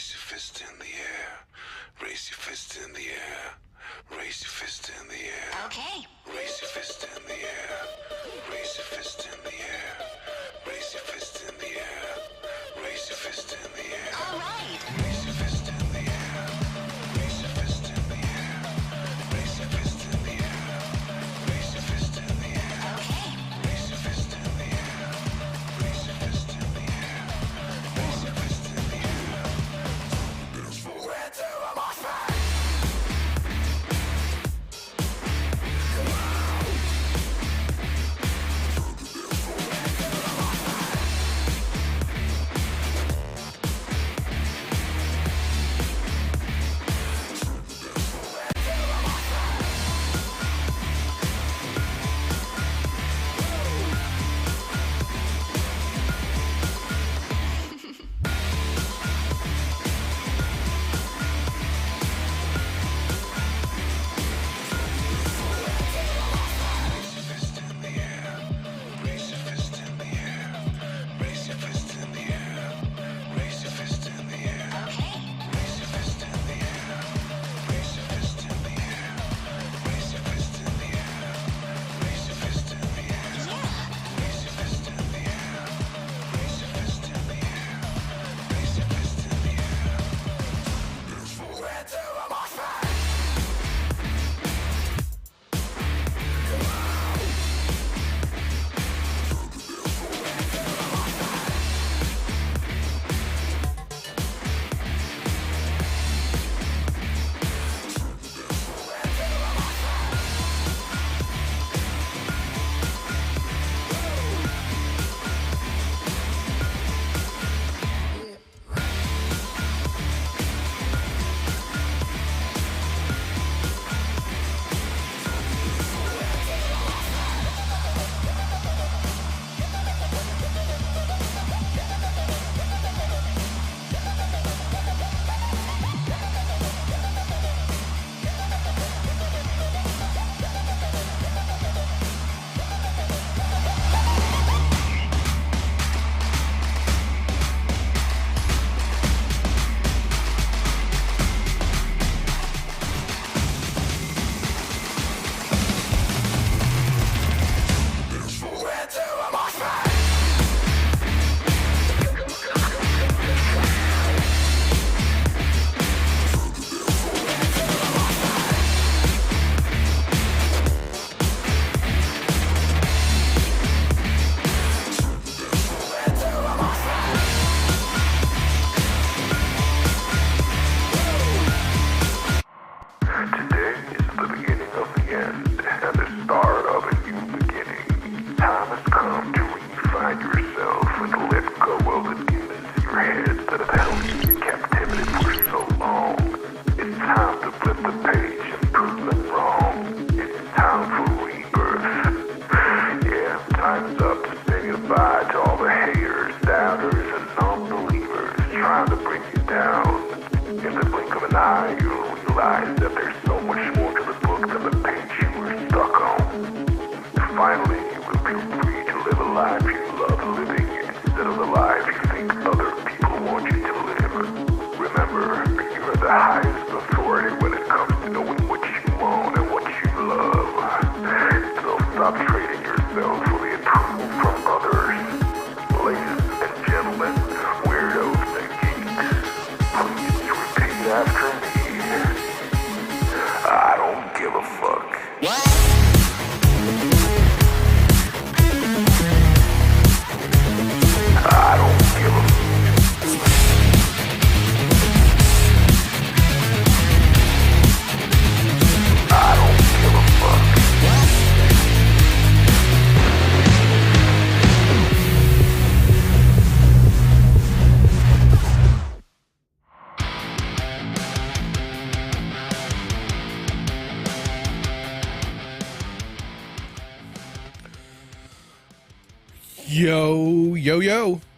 Raise your fist in the air. Raise your fist in the air. Raise your fist in the air. Okay. Raise your fist in the air. Raise your fist in the air. Raise your fist in the air. Raise your fist in the air. All right. Raise your fist in the air. Raise your fist in the air. Raise your fist in the air. Raise your fist in the air. Okay. Raise your fist in the air. Raise your fist in the air. Raise your fist in the air. Where to am I from?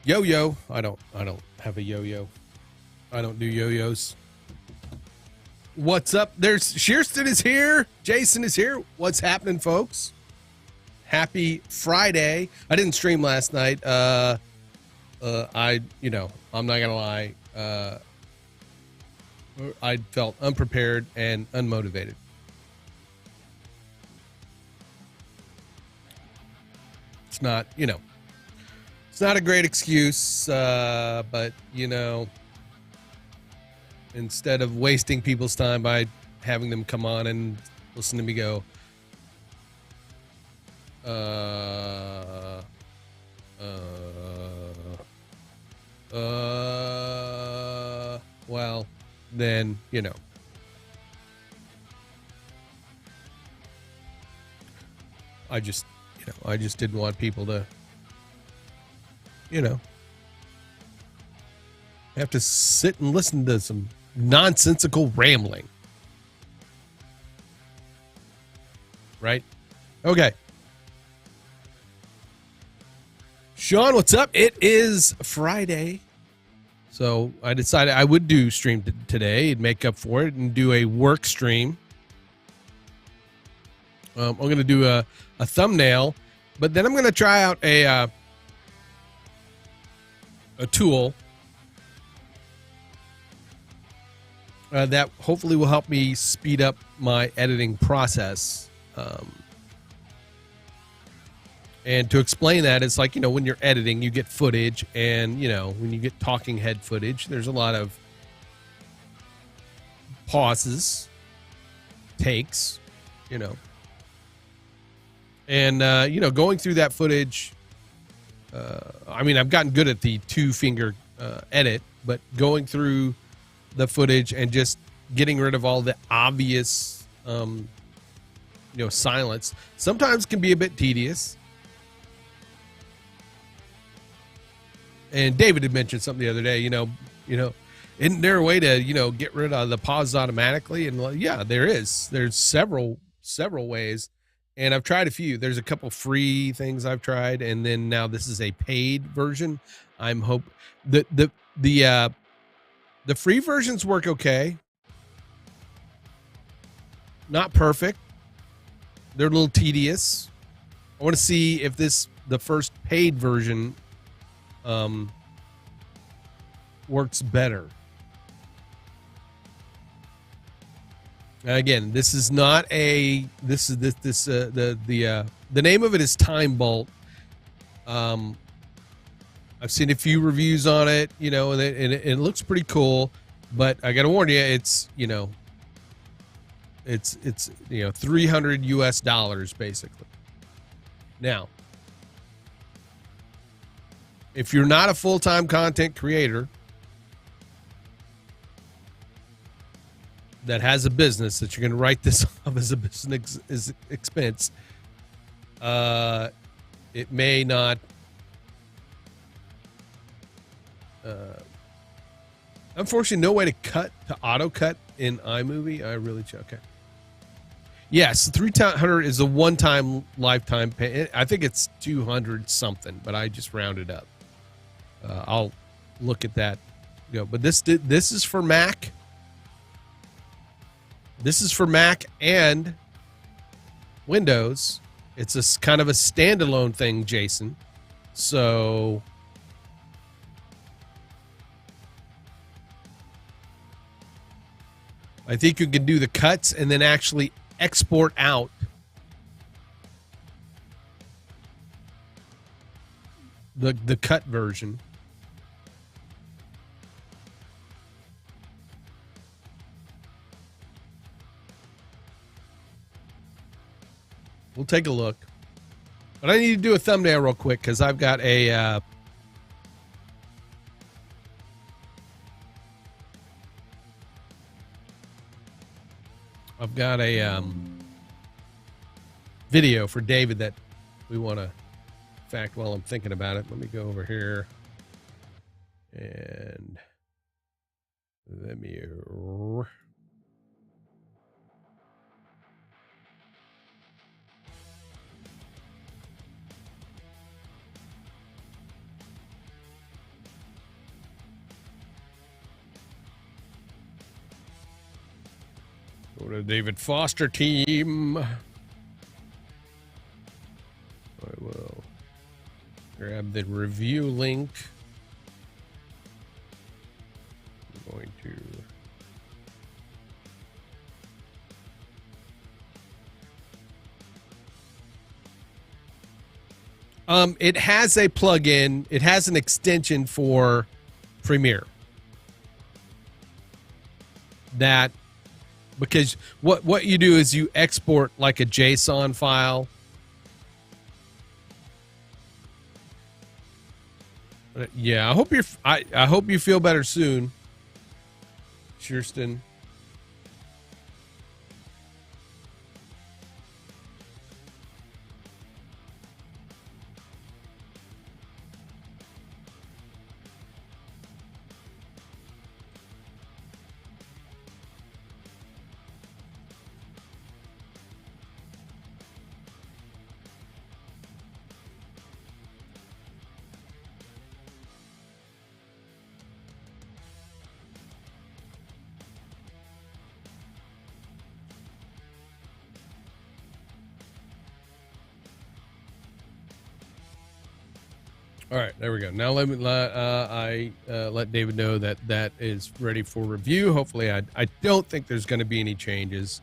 Yo-yo. I don't have a yo-yo. I don't do yo-yos. What's up? There's Shearston is here. Jason is here. What's happening, folks? Happy Friday. I didn't stream last night. I'm not gonna lie. I felt unprepared and unmotivated. It's not, it's not a great excuse, but, instead of wasting people's time by having them come on and listen to me go, well, then, I just didn't want people to, have to sit and listen to some nonsensical rambling. Right? Okay. Sean, what's up? It is Friday. So I decided I would do stream today and make up for it and do a work stream. I'm going to do a thumbnail, but then I'm going to try out a tool that hopefully will help me speed up my editing process. And to explain that, it's like, when you're editing, you get footage, and, when you get talking head footage, there's a lot of pauses, takes, and, going through that footage, I've gotten good at the 2-finger edit, but going through the footage and just getting rid of all the obvious, silence sometimes can be a bit tedious. And David had mentioned something the other day, isn't there a way to, get rid of the pause automatically? And yeah, there is. There's several ways. And I've tried a few. There's a couple free things I've tried. And then now this is a paid version. I'm hope the free versions work okay. Not perfect. They're a little tedious. I want to see if the first paid version works better. Again, this is not the name of it is Time Bolt. I've seen a few reviews on it, and it looks pretty cool, but I got to warn you, it's $300 US basically. Now, if you're not a full-time content creator that has a business that you're going to write this off as a business expense, it may not. Unfortunately, no way to auto cut in iMovie. I really okay. Yes, 300 is a one-time lifetime pay. I think it's 200 something, but I just rounded up. I'll look at that. But this is for Mac. This is for Mac and Windows. It's a kind of a standalone thing, Jason. So I think you can do the cuts and then actually export out the cut version. We'll take a look. But I need to do a thumbnail real quick because I've got a video for David that we want to. In fact, while I'm thinking about it, let me go over here and let me. Go to David Foster team. I will grab the review link. I'm going to It has a plugin. It has an extension for Premiere. That because what you do is you export like a JSON file. Yeah, I hope you feel better soon, Shearston. All right, there we go. Now let me let David know that that is ready for review. Hopefully, I don't think there's going to be any changes,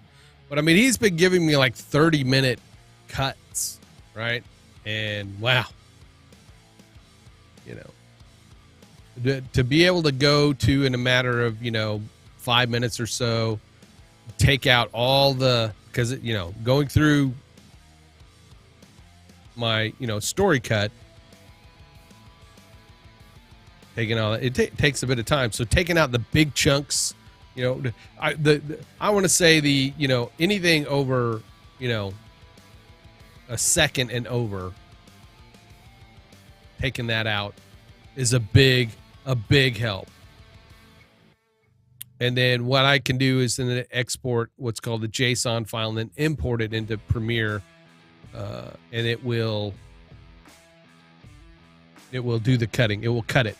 but I mean he's been giving me like 30-minute cuts, right? And wow, you know, to be able to go to in a matter of 5 minutes or so, take out all the because going through my story cut. Taking all it takes a bit of time, so taking out the big chunks, I want to say anything over a second and over, taking that out is a big help. And then what I can do is then export what's called the JSON file and then import it into Premiere, and it will do the cutting. It will cut it.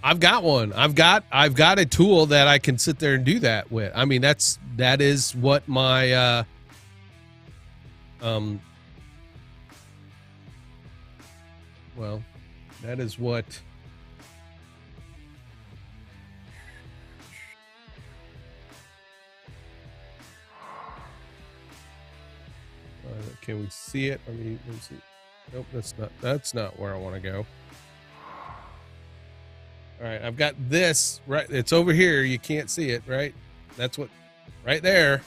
I've got one. I've got a tool that I can sit there and do that with. I mean, that is what my well, that is what can we see it? I mean, let's see. Nope, that's not where I want to go. All right, I've got this right. It's over here. You can't see it, right? That's what, right there.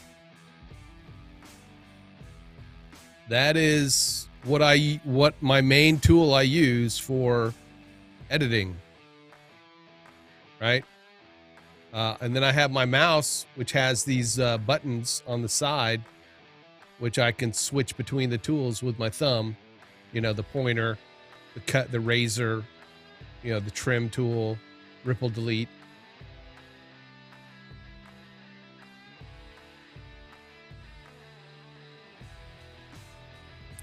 That is what my main tool I use for editing, right? And then I have my mouse, which has these buttons on the side, which I can switch between the tools with my thumb. The pointer, the cut, the razor. The trim tool, ripple delete.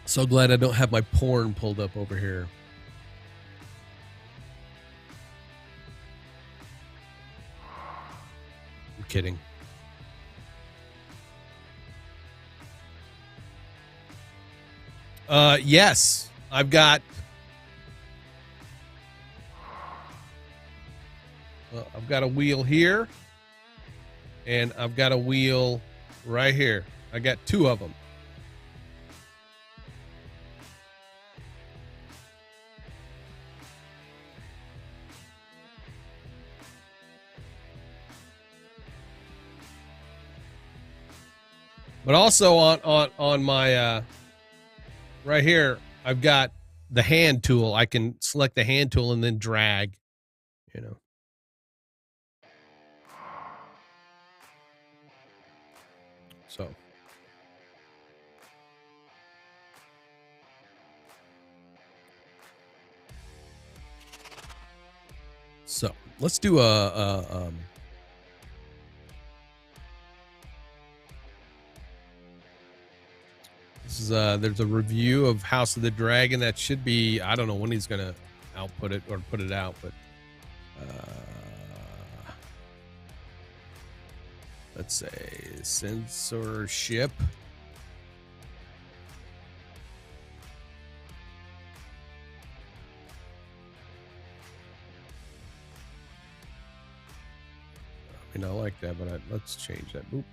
So glad I don't have my porn pulled up over here. I'm kidding. Yes, I've got a wheel here, and I've got a wheel right here. I got two of them. But also on my right here, I've got the hand tool. I can select the hand tool and then drag, So let's do this is there's a review of House of the Dragon that should be, I don't know when he's gonna output it or put it out, but let's say censorship. And I like that, but let's change that. Boop.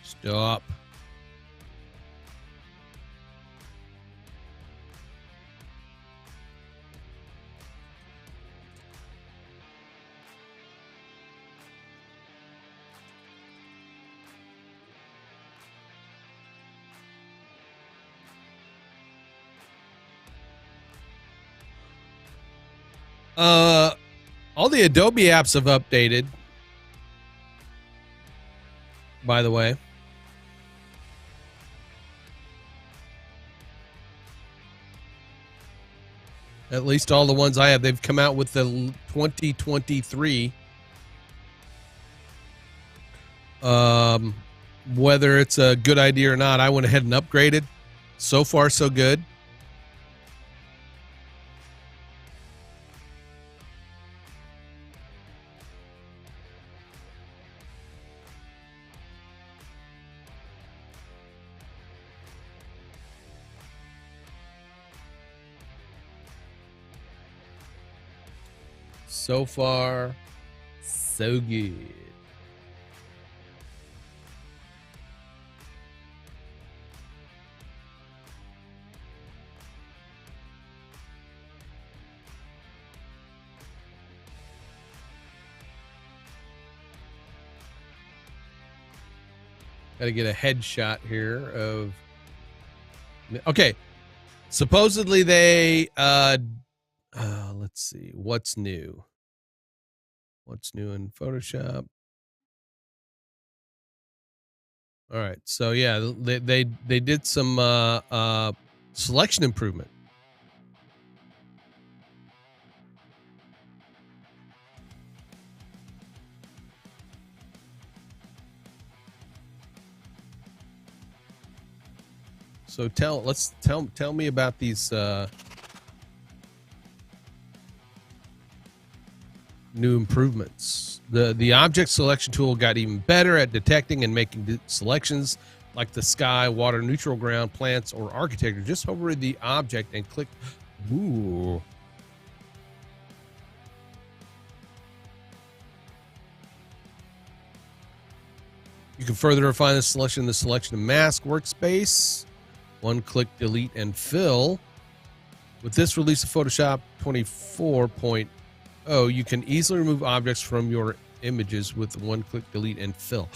Stop. All the Adobe apps have updated, by the way. At least all the ones I have. They've come out with the 2023. Whether it's a good idea or not, I went ahead and upgraded. So far, so good. So far, so good. Got to get a headshot here of. Okay, supposedly they. Let's see what's new. What's new in Photoshop? All right, so yeah, they did some selection improvement. So tell me about these new improvements. The object selection tool got even better at detecting and making selections like the sky, water, neutral ground, plants, or architecture. Just hover the object and click. Ooh. You can further refine the selection in the selection of mask workspace. One click, delete, and fill. With this release of Photoshop 24.0, you can easily remove objects from your images with one click, delete, and fill.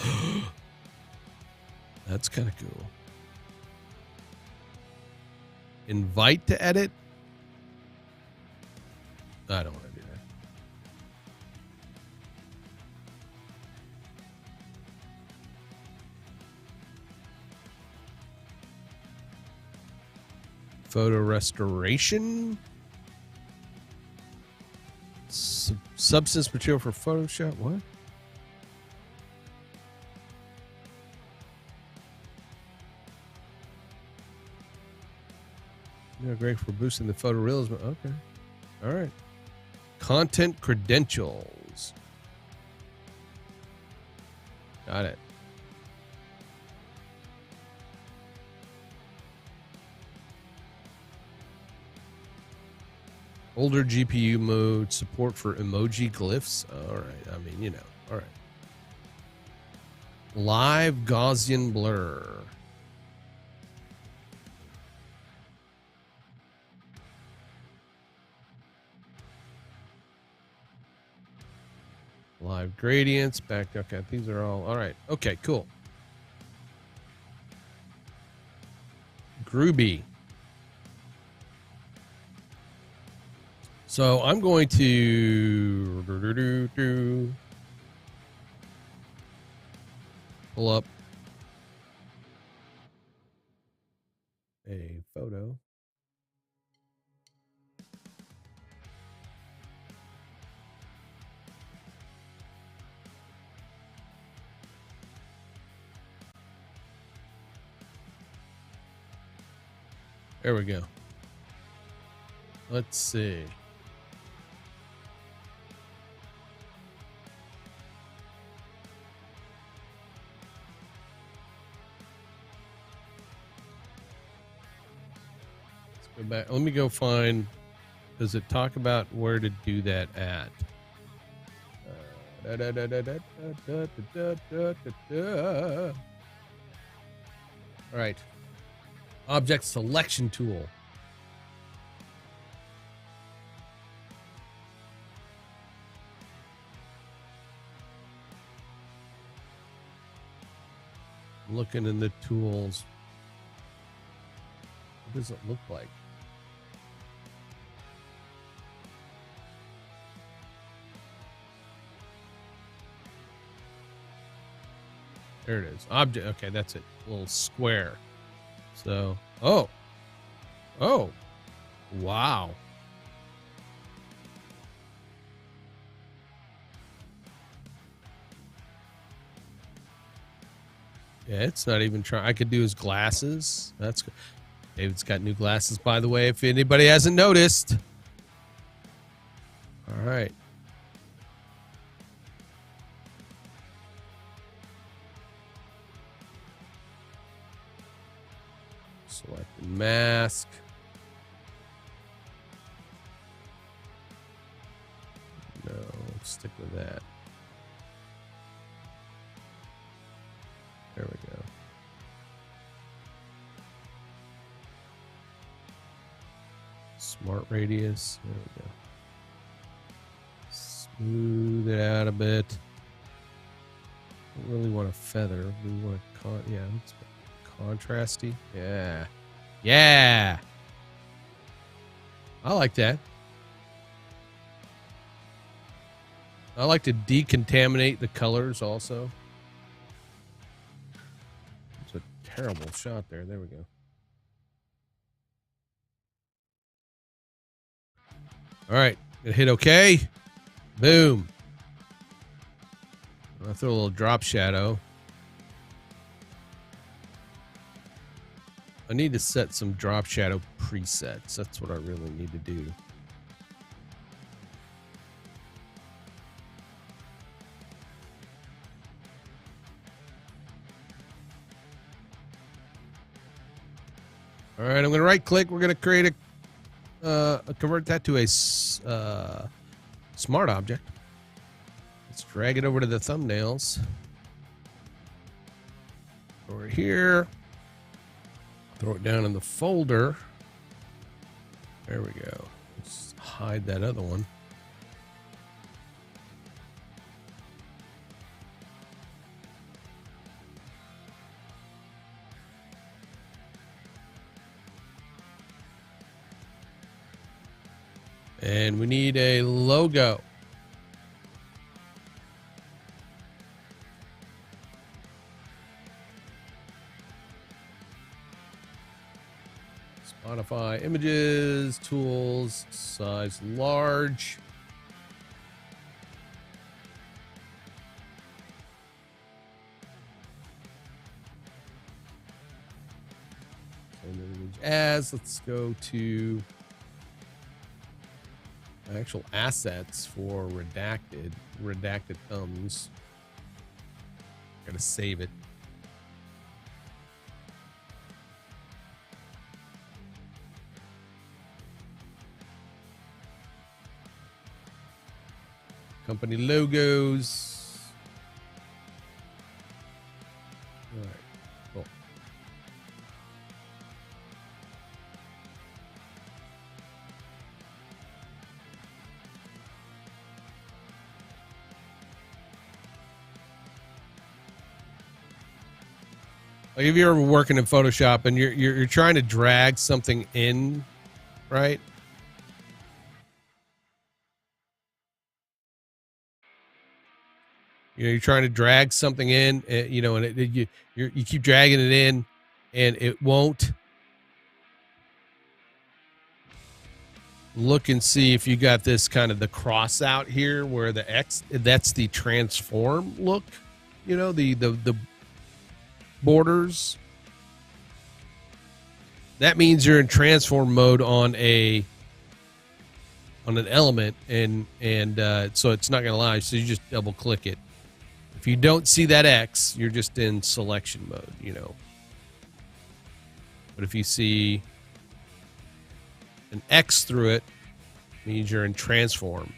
That's kind of cool. Invite to edit. I don't want to do that. Photo restoration. Substance material for Photoshop. What? Yeah, great for boosting the photorealism. Okay. All right. Content credentials. Got it. Older GPU mode, support for emoji glyphs. All right. I mean, you know. All right. Live Gaussian blur. Live gradients. Back. Okay. These are all right. Okay. Cool. Groovy. So I'm going to pull up a photo. There we go. Let's see. Let's go back. Let me go find Does it talk about where to do that at? All right. Object selection tool. Looking in the tools. What does it look like? There it is. Object. Okay, that's it. A little square. So, oh, wow. Yeah, it's not even trying. I could do his glasses. That's good. David's got new glasses, by the way, if anybody hasn't noticed. All right. Select the mask. No, let's stick with that. There we go. Smart radius. There we go. Smooth it out a bit. Don't really want a feather. We want it's contrasty. Yeah. Yeah. I like that. I like to decontaminate the colors also. It's a terrible shot there. There we go. All right. Gonna hit OK. Boom. I'll throw a little drop shadow. I need to set some drop shadow presets. That's what I really need to do. All right, I'm going to right click. We're going to create convert that to a smart object. Let's drag it over to the thumbnails. Over here. Throw it down in the folder. There we go. Let's hide that other one. And we need a logo. Spotify images, tools, size large. As let's go to actual assets for redacted thumbs. Gotta save it. Company logos. All right, cool. Like if you're ever working in Photoshop and you're trying to drag something in, right? You're trying to drag something in, and you keep dragging it in, and it won't. Look and see if you got this kind of the cross out here where the X, that's the transform look, the borders. That means you're in transform mode on an element, and so it's not going to allow you. So you just double click it. If you don't see that X, you're just in selection mode, But if you see an X through it, means you're in transform.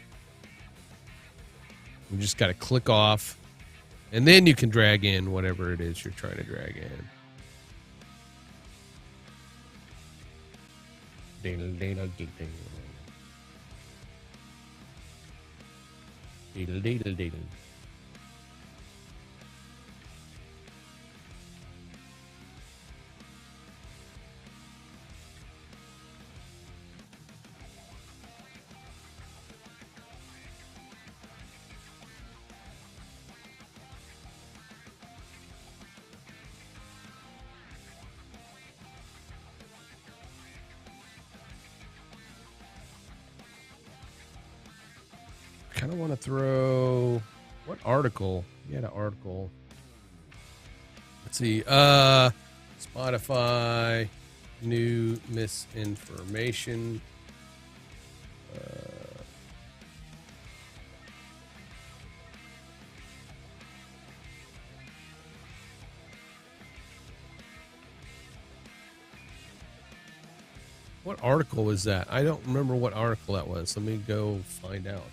You just got to click off, and then you can drag in whatever it is you're trying to drag in. Kind of want to throw what article? You had an article. Let's see. Spotify new misinformation. What article was that? I don't remember what article that was. Let me go find out.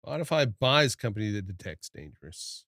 Spotify buys company that detects dangerous.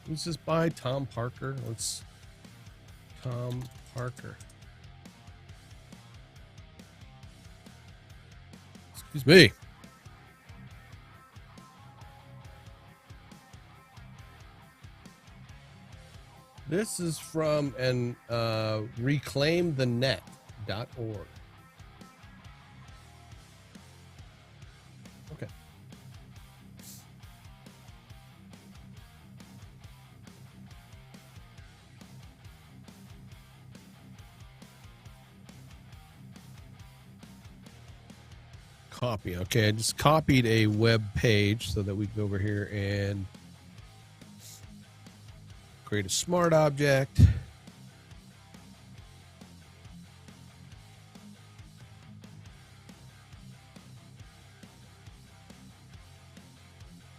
Who's this by? Tom Parker. Let's Tom Parker. Excuse me. This is from an reclaimthenet.org. Okay. Copy. Okay, I just copied a web page so that we can go over here and create a smart object.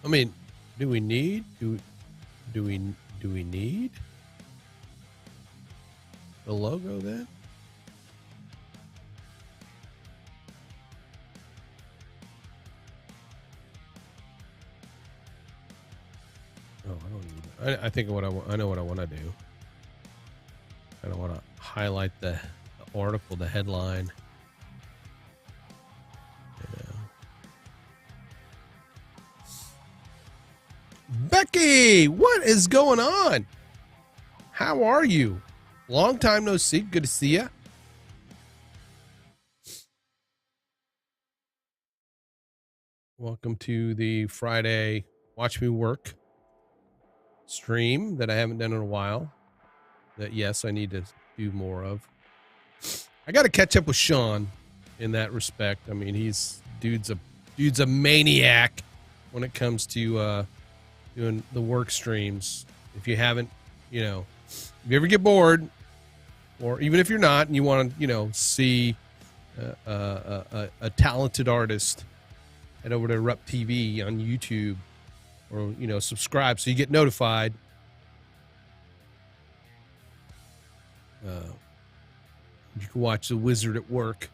I mean, do we need the logo then? Oh, I don't need it. I think what I know what I want to do. I don't want to highlight the article, the headline. Becky, what is going on? How are you? Long time no see. Good to see you. Welcome to the Friday Watch Me Work stream that I haven't done in a while. That, yes, I need to do more of. I got to catch up with Sean in that respect. I mean, dude's a maniac when it comes to doing the work streams. If you haven't, if you ever get bored, or even if you're not and you want to, see a talented artist, head over to Rup TV on YouTube, or subscribe so you get notified. You can watch the wizard at work.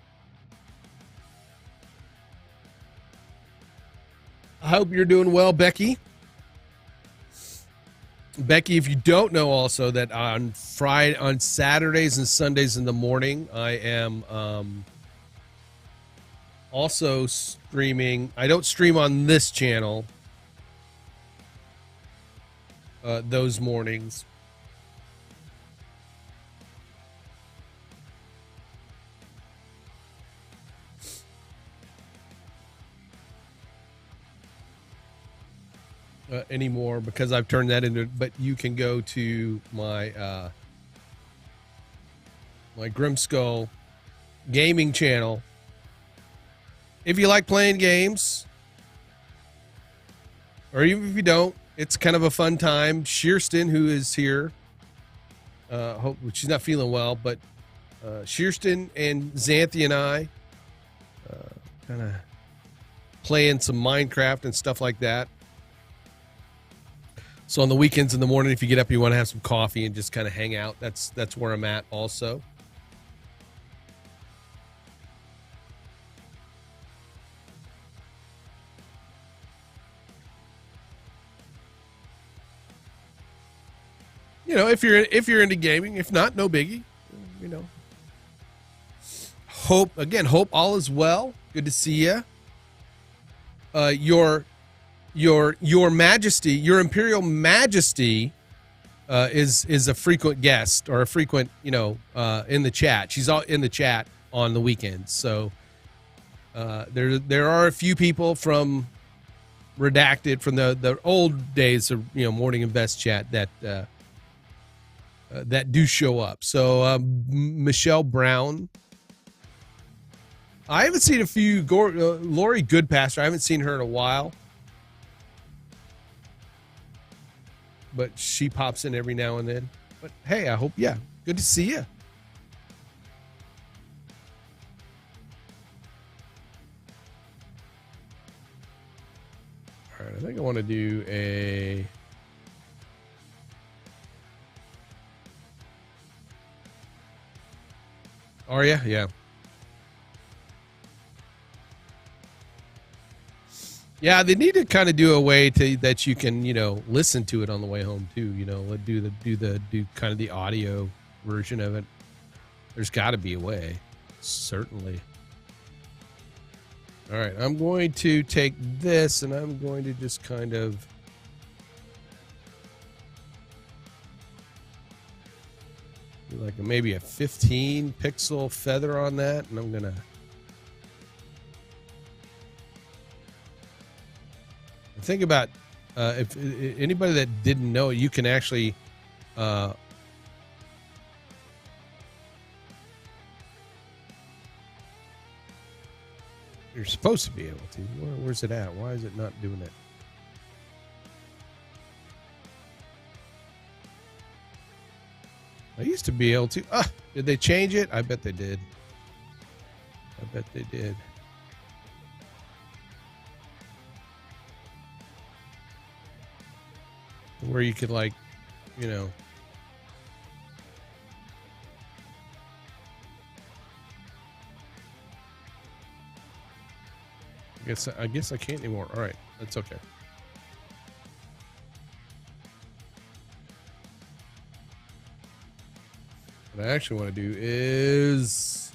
I hope you're doing well, Becky. Becky, if you don't know also that on Saturdays and Sundays in the morning, I am also streaming. I don't stream on this channel those mornings. Anymore because I've turned that into, but you can go to my my Grimskull gaming channel if you like playing games, or even if you don't. It's kind of a fun time. Shearston, who is here, hope she's not feeling well, but Shearston and Xanthi and I kind of playing some Minecraft and stuff like that. So on the weekends in the morning, if you get up, you want to have some coffee and just kind of hang out. That's where I'm at also. You know, if you're into gaming, if not, no biggie. You know. Hope all is well. Good to see you. Your Majesty, your Imperial Majesty, is a frequent guest or a frequent, in the chat. She's all in the chat on the weekends. So there are a few people from Redacted from the old days of Morning and Best chat that do show up. So Michelle Brown. I haven't seen a few. Lori Goodpasture. I haven't seen her in a while. But she pops in every now and then. But hey, I hope, good to see you. All right, I think I want to do a... Are you? Yeah. Yeah, they need to kind of do a way that you can, listen to it on the way home too. Do kind of the audio version of it. There's got to be a way, certainly. All right, I'm going to take this and I'm going to just kind of do like maybe a 15 pixel feather on that, and I'm gonna. Think about if anybody that didn't know, you can actually you're supposed to be able to. Where's it at? Why is it not doing it? I used to be able to. Did they change it? I bet they did. Where you could I guess I can't anymore. All right, that's okay. What I actually want to do is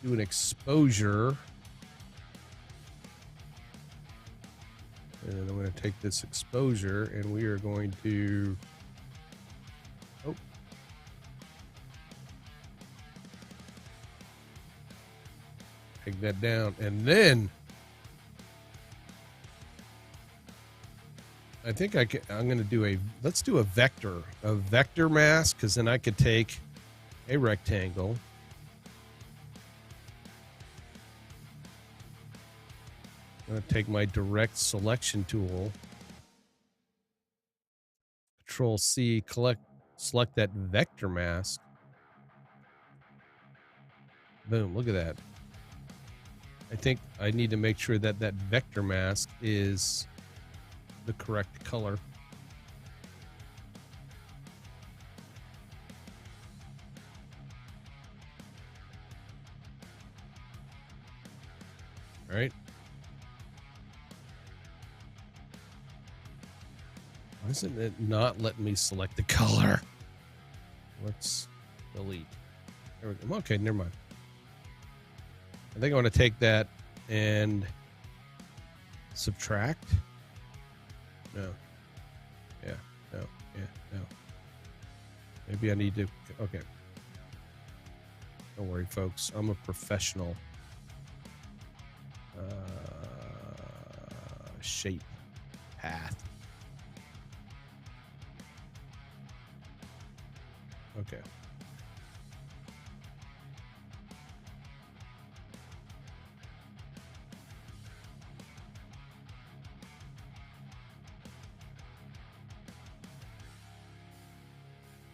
do an exposure. And I'm going to take this exposure and we are going to, take that down. And then I think I'm going to do let's do a vector mask, because then I could take a rectangle. I'm going to take my direct selection tool, Control C, select that vector mask. Boom, look at that. I think I need to make sure that that vector mask is the correct color. All right. Why isn't it not letting me select the color? Let's delete. There we go. Okay, never mind. I think I want to take that and subtract. No. Yeah. No. Yeah. No. Maybe I need to. Okay. Don't worry, folks. I'm a professional. Shape path. Okay.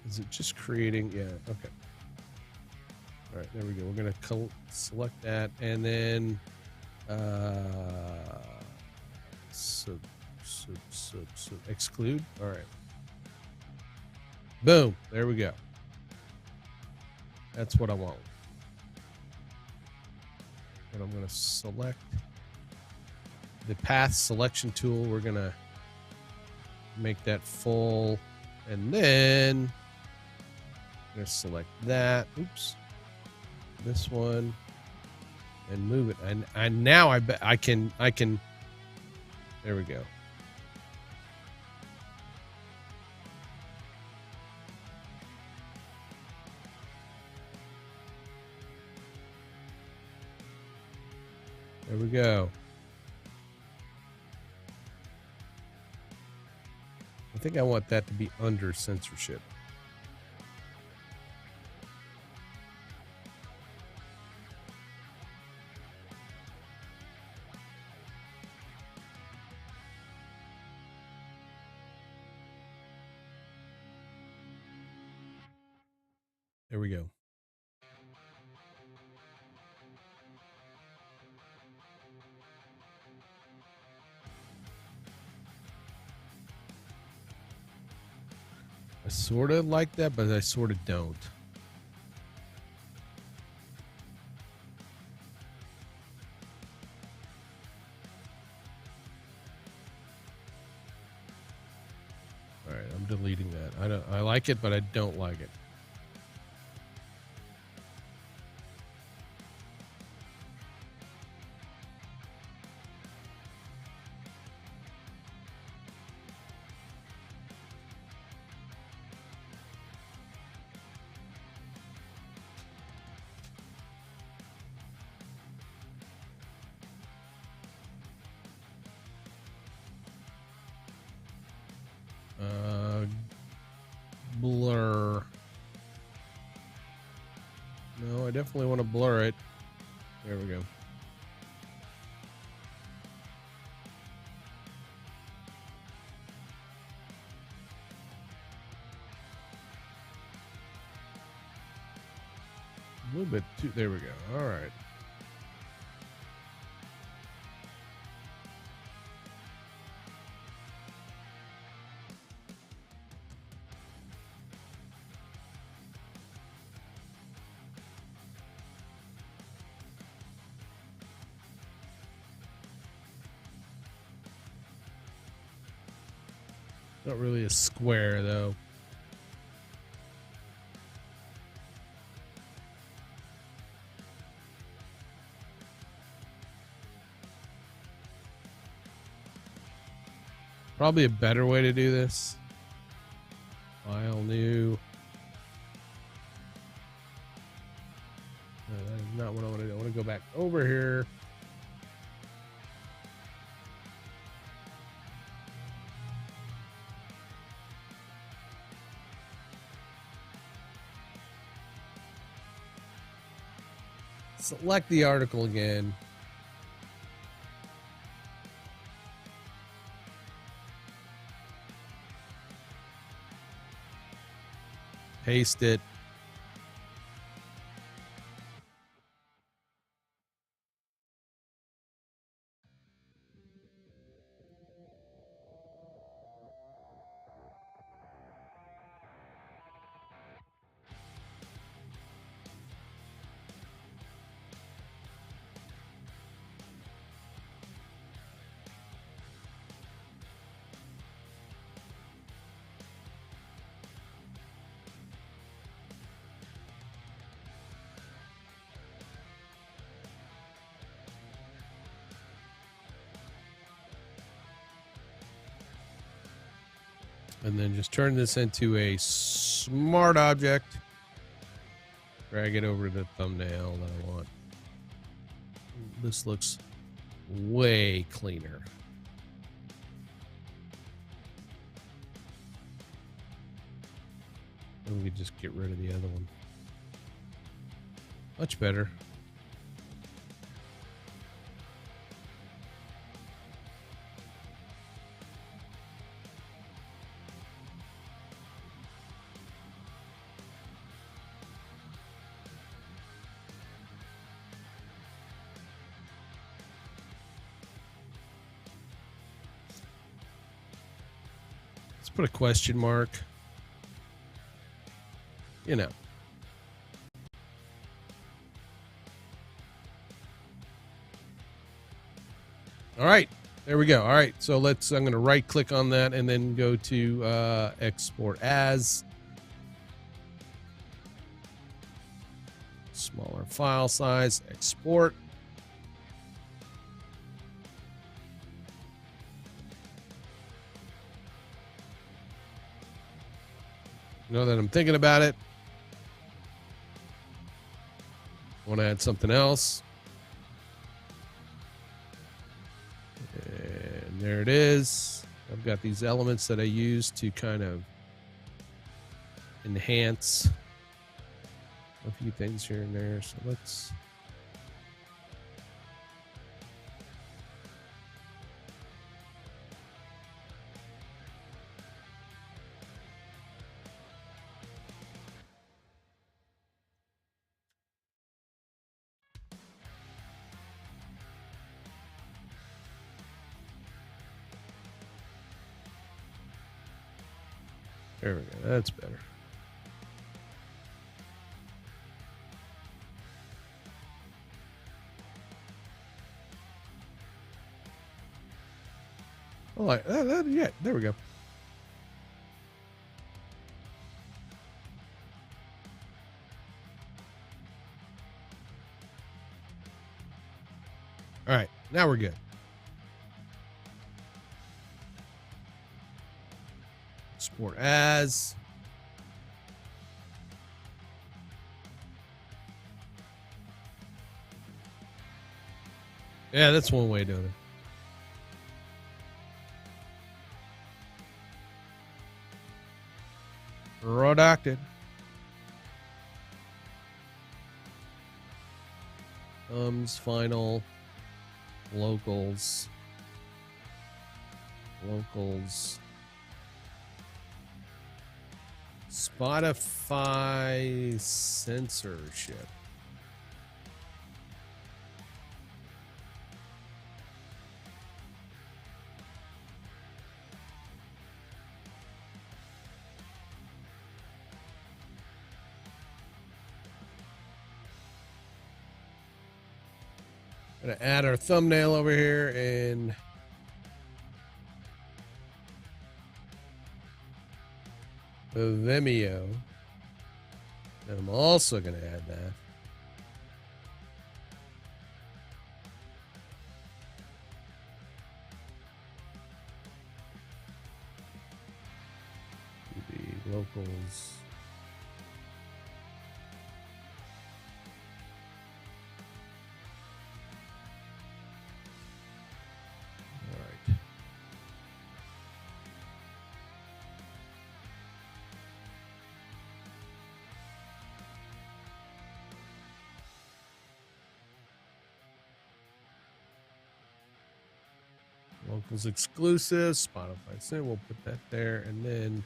Is it just creating? Yeah. Okay. All right. There we go. We're going to select that and then exclude. All right. Boom. There we go. That's what I want. And I'm going to select the path selection tool. We're going to make that full. And then I'm going to select that. Oops. This one. And move it. And now I bet I can. There we go. There we go. I think I want that to be under censorship. There we go. I sort of like that, but I sort of don't. All right, I'm deleting that. I like it, but I don't like it. Blur. No, I definitely want to blur it. There we go. A little bit too. There we go. All right. Not really a square, though. Probably a better way to do this. File new. No, that is not what I want to do. I want to go back over here. Select the article again. Paste it. And then just turn this into a smart object. Drag it over to the thumbnail that I want. This looks way cleaner. And we just get rid of the other one. Much better. Let's put a question mark. You know. All right, there we go. All right, so I'm going to right click on that and then go to export as. Smaller file size, export. Know that I'm thinking about it. Want to add something else. And there it is. I've got these elements that I use to kind of enhance a few things here and there. So let's... There we go. That's better. Oh, like that, yeah, there we go. All right, now we're good. Export as. Yeah, that's one way of doing it. Redacted. Final. Locals. Spotify censorship. Gonna add our thumbnail over here and Vimeo. And I'm also going to add that. The locals. All right. Locals exclusive, Spotify. So we'll put that there and then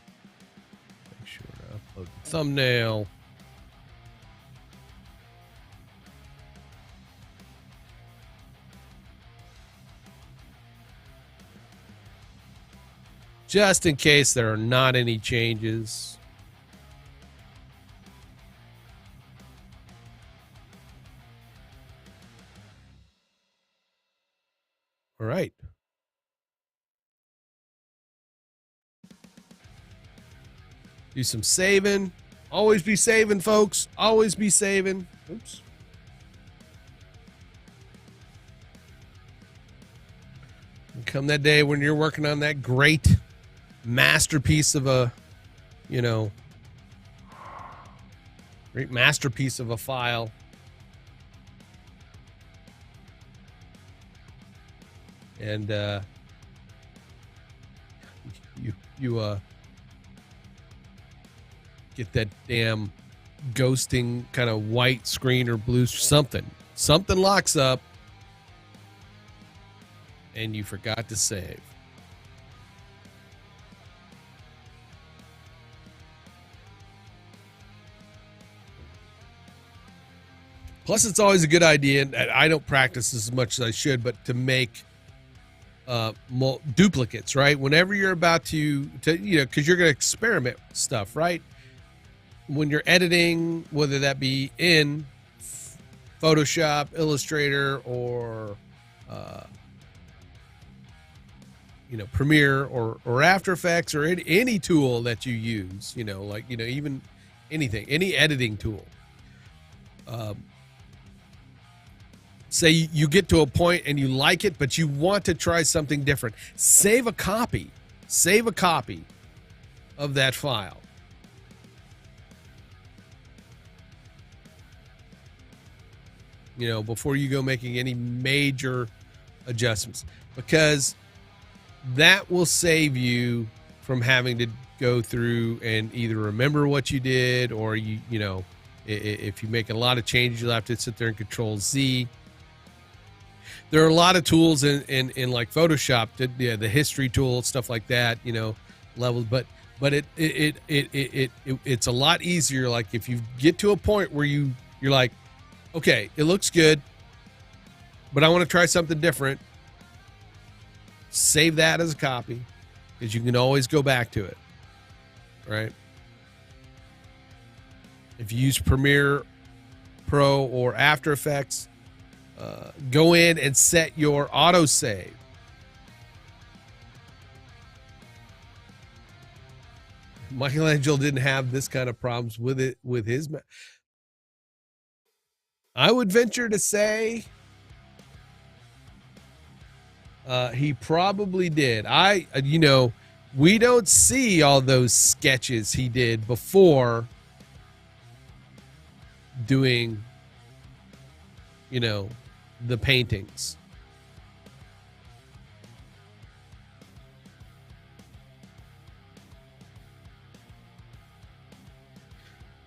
make sure to upload the thumbnail. Just in case there are not any changes. All right. Do some saving. Always be saving, folks. Always be saving. Oops. Come that day when you're working on that great masterpiece of a, great masterpiece of a file. And you get that damn ghosting kind of white screen or blue, something locks up and you forgot to save. Plus, it's always a good idea, and I don't practice as much as I should, but to make duplicates, right? Whenever you're about to because you're going to experiment stuff, right? When you're editing, whether that be in Photoshop, Illustrator, or Premiere or After Effects, or any tool that you use, even anything, any editing tool. Say you get to a point and you like it, but you want to try something different. Save a copy of that file. Before you go making any major adjustments, because that will save you from having to go through and either remember what you did, or if you make a lot of changes, you'll have to sit there and Control Z. There are a lot of tools in like Photoshop, the history tool, stuff like that, levels, but it's a lot easier. Like if you get to a point where you're like, okay, it looks good, but I want to try something different. Save that as a copy, because you can always go back to it, right? If you use Premiere Pro or After Effects, go in and set your autosave. Michelangelo didn't have this kind of problems with it with his. I would venture to say he probably did. We don't see all those sketches he did before doing, the paintings.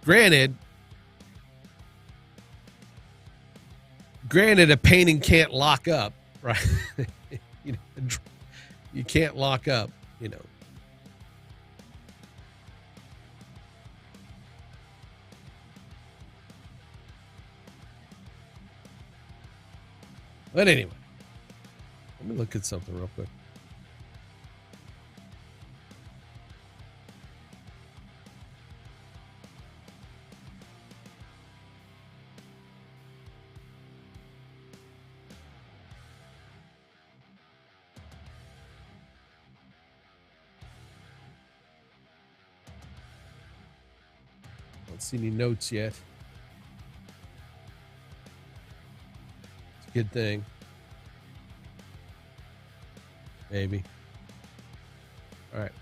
Granted, a painting can't lock up, right? You can't lock up, But anyway, let me look at something real quick. Don't see any notes yet. Good thing. Maybe. All right.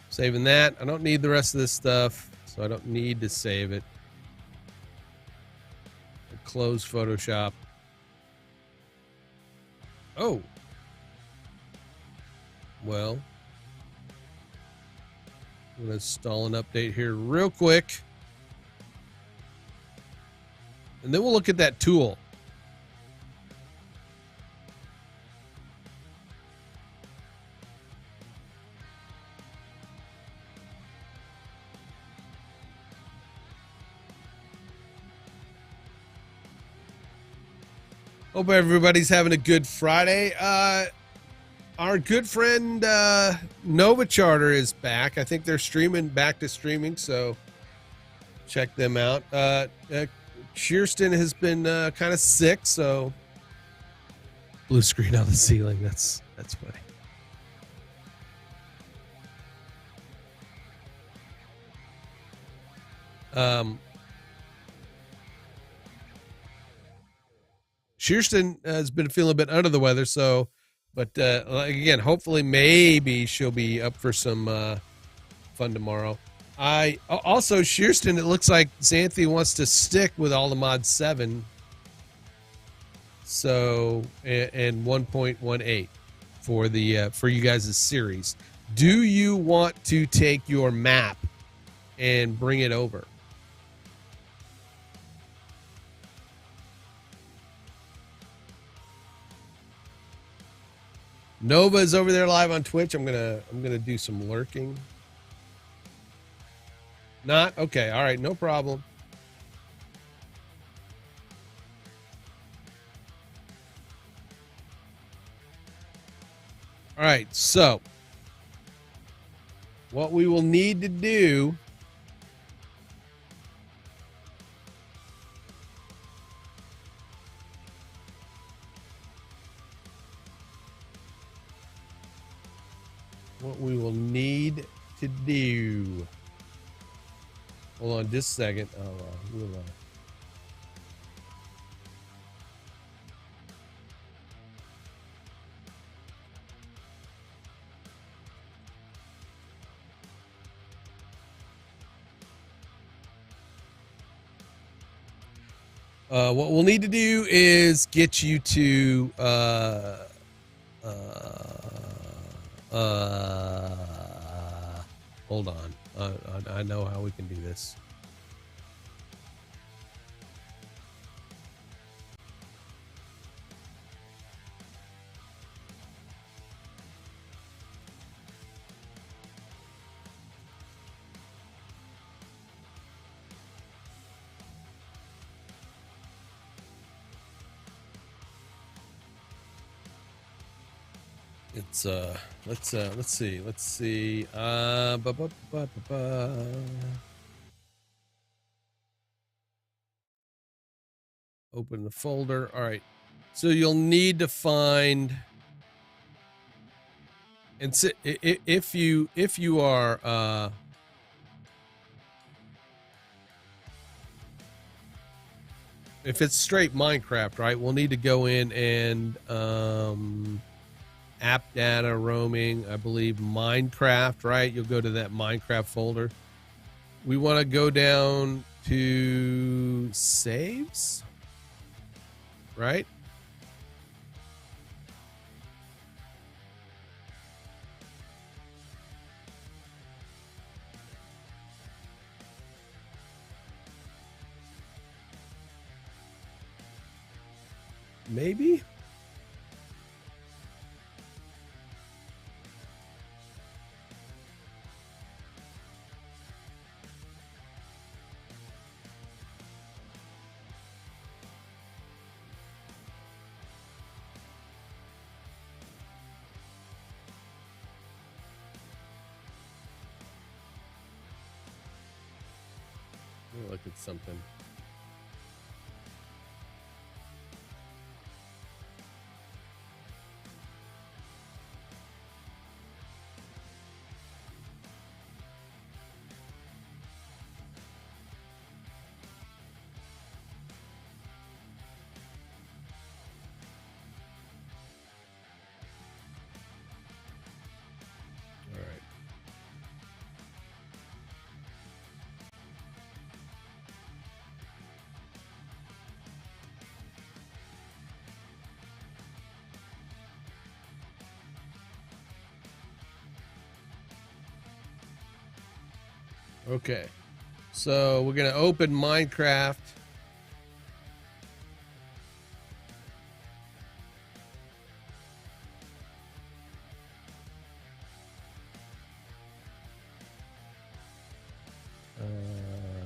Saving that. I don't need the rest of this stuff, so I don't need to save it. I'll close Photoshop. Oh. Well. I'm going to install an update here real quick. And then we'll look at that tool. Hope everybody's having a good Friday. Our good friend Nova Charter is back. I think they're back to streaming, so check them out. Shearston has been kind of sick, so blue screen on the ceiling. That's funny. Shearston has been feeling a bit under the weather, so But again, hopefully, maybe she'll be up for some fun tomorrow. I also Shearston. It looks like Xanthi wants to stick with all the mod 7. So and 1.18 for the for you guys' series. Do you want to take your map and bring it over? Nova is over there live on Twitch. I'm gonna do some lurking. Not okay. All right, no problem. All right, so what we will need to do hold on just a second. What we'll need to do is get you to hold on. I know how we can do this. It's let's see. Open the folder. All right. So you'll need to find and if you are if it's straight Minecraft, right? We'll need to go in and app data roaming, I believe Minecraft, right? You'll go to that Minecraft folder. We want to go down to saves, right? Maybe. Let me look at something. Okay, so we're going to open Minecraft.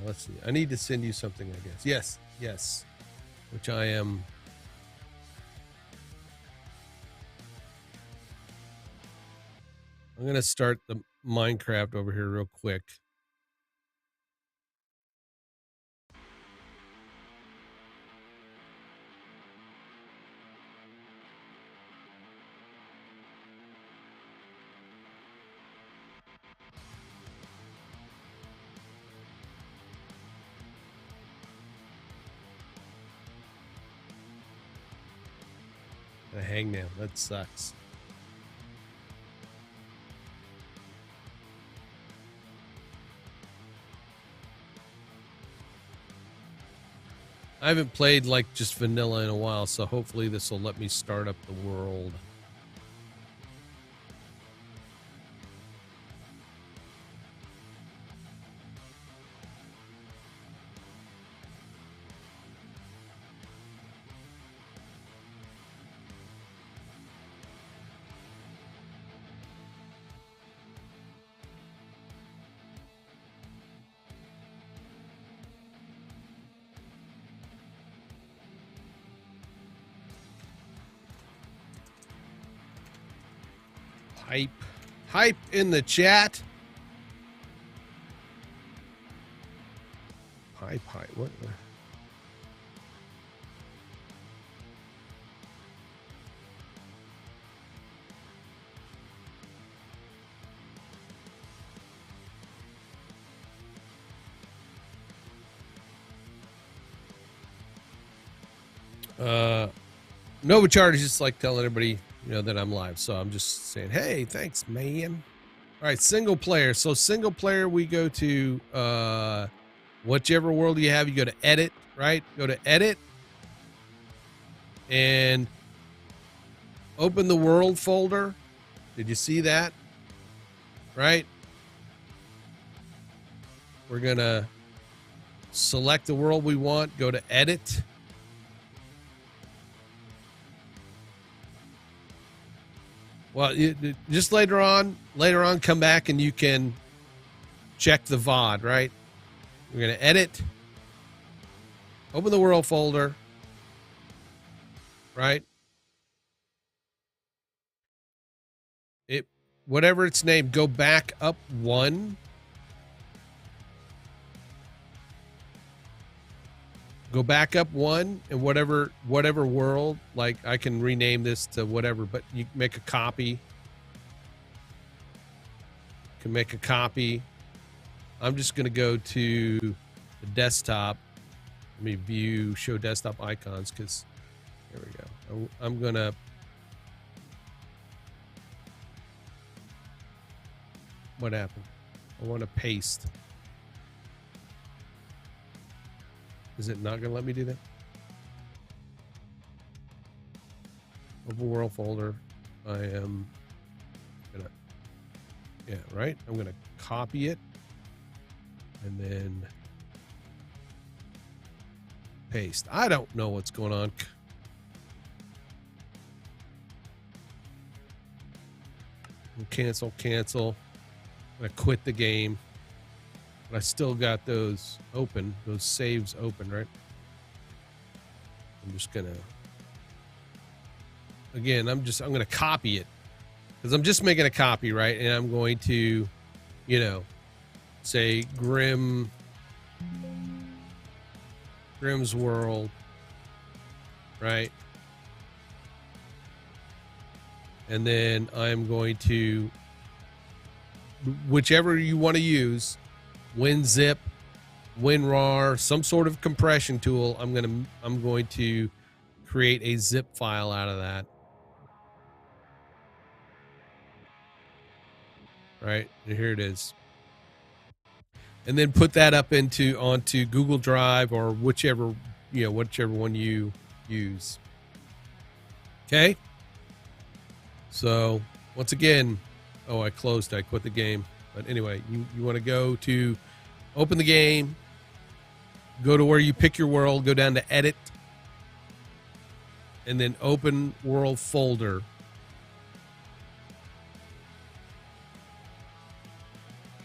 Let's see. I need to send you something, I guess. Yes. Which I am. I'm going to start the Minecraft over here real quick. A hangnail. That sucks. I haven't played like just vanilla in a while, so hopefully this will let me start up the world. Hype in the chat. Hype. What? Nova Chart is just like telling everybody, that I'm live. So I'm just saying, hey, thanks, man. All right, single player. So single player, we go to whichever world you have, you go to edit, right? Go to edit and open the world folder. Did you see that? Right? We're going to select the world we want, go to edit. Well, just later on, come back and you can check the VOD, right? We're going to edit, open the world folder, right? Whatever it's named, go back up one. Go back up one, and whatever world, like I can rename this to whatever, but you can make a copy. I'm just going to go to the desktop. Let me view, show desktop icons, because there we go. I'm going to, what happened? I want to paste. Is it not going to let me do that? Open world folder. I am going to, yeah, right? I'm going to copy it and then paste. I don't know what's going on. Cancel. I'm going to quit the game. But I still got those open, those saves open, right? I'm just going to, again, I'm going to copy it because I'm just making a copy, right? And I'm going to, say Grimm's World, right? And then I'm going to, whichever you want to use, WinZip, WinRAR, some sort of compression tool. I'm going to create a zip file out of that. Right, and here it is. And then put that up onto Google Drive or whichever one you use. Okay? So, once again, I quit the game. But anyway, you want to go to open the game, go to where you pick your world, go down to edit, and then open world folder.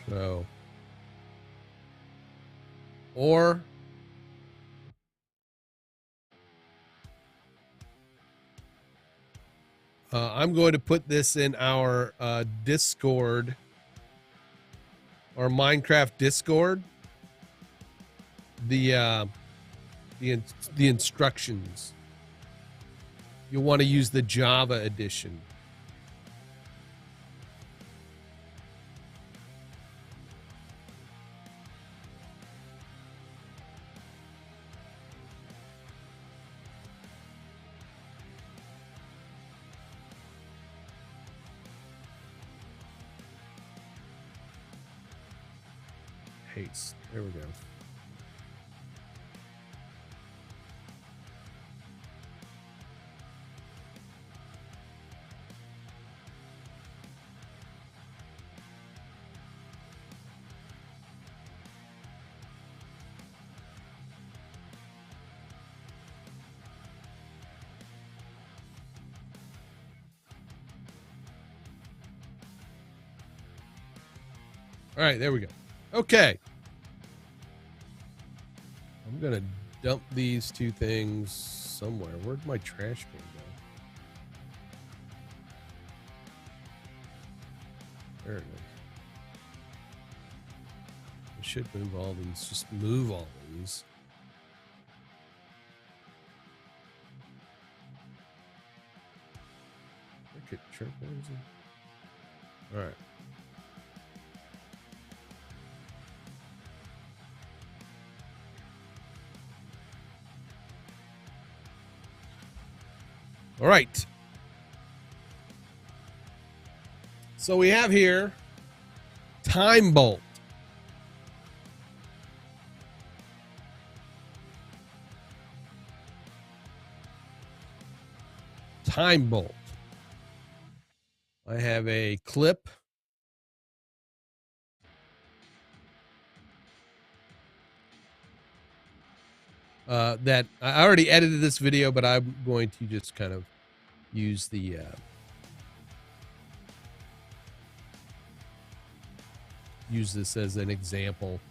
So, or I'm going to put this in our Discord, our Minecraft Discord. The instructions. You'll want to use the Java edition. Paste. There we go. All right, there we go. Okay. I'm going to dump these two things somewhere. Where'd my trash can go? There it is. I should move all these. Just move all these. Look at trip. All right. All right. So we have here Time Bolt. Time Bolt. I have a clip. That I already edited this video, but I'm going to just kind of use the use this as an example.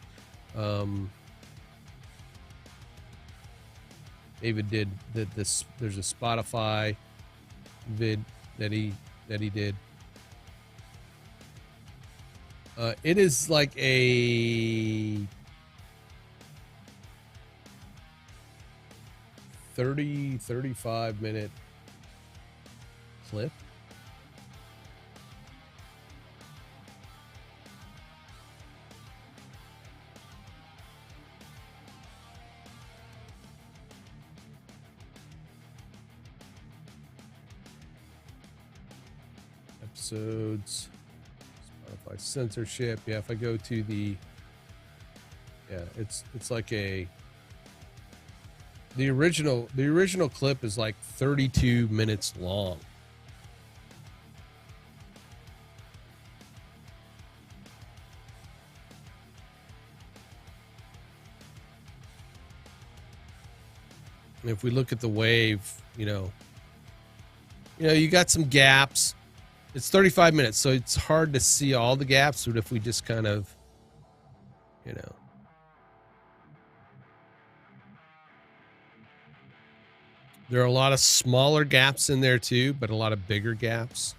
David did this. There's a Spotify vid that he did. It is like a 35 minute clip. Episodes, Spotify censorship. Yeah, if I go to the, it's like the original clip is like 32 minutes long. And if we look at the wave, you got some gaps. It's 35 minutes, so it's hard to see all the gaps, but if we just kind of, there are a lot of smaller gaps in there too, but a lot of bigger gaps.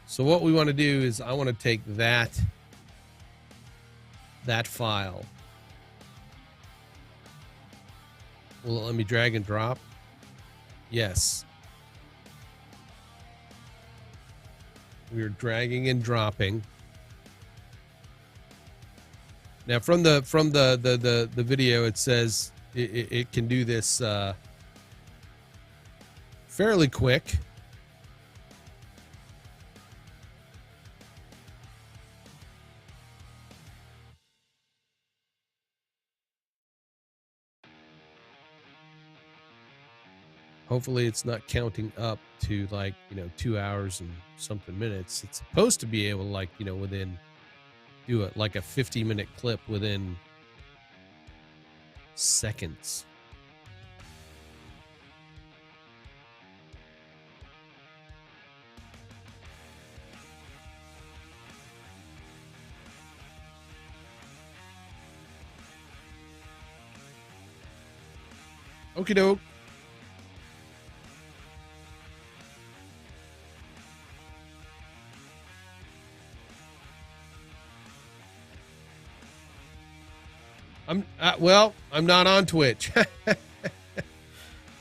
So what we want to do is I want to take that file. Well, let me drag and drop. Yes. We're dragging and dropping. Now from the video, it says it can do this fairly quick. Hopefully it's not counting up to 2 hours and something minutes. It's supposed to be able to within do it like a 50-minute clip within seconds. Okie doke. I'm not on Twitch.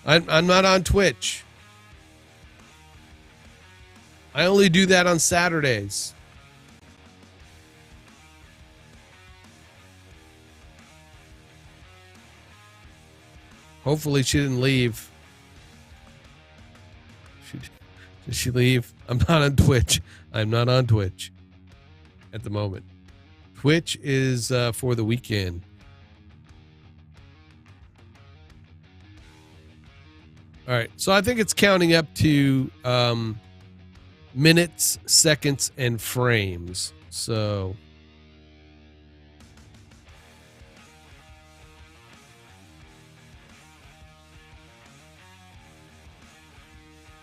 I'm not on Twitch. I only do that on Saturdays. Hopefully she didn't leave. Did she leave? I'm not on Twitch. I'm not on Twitch at the moment. Twitch is for the weekend. All right, so I think it's counting up to minutes, seconds, and frames. So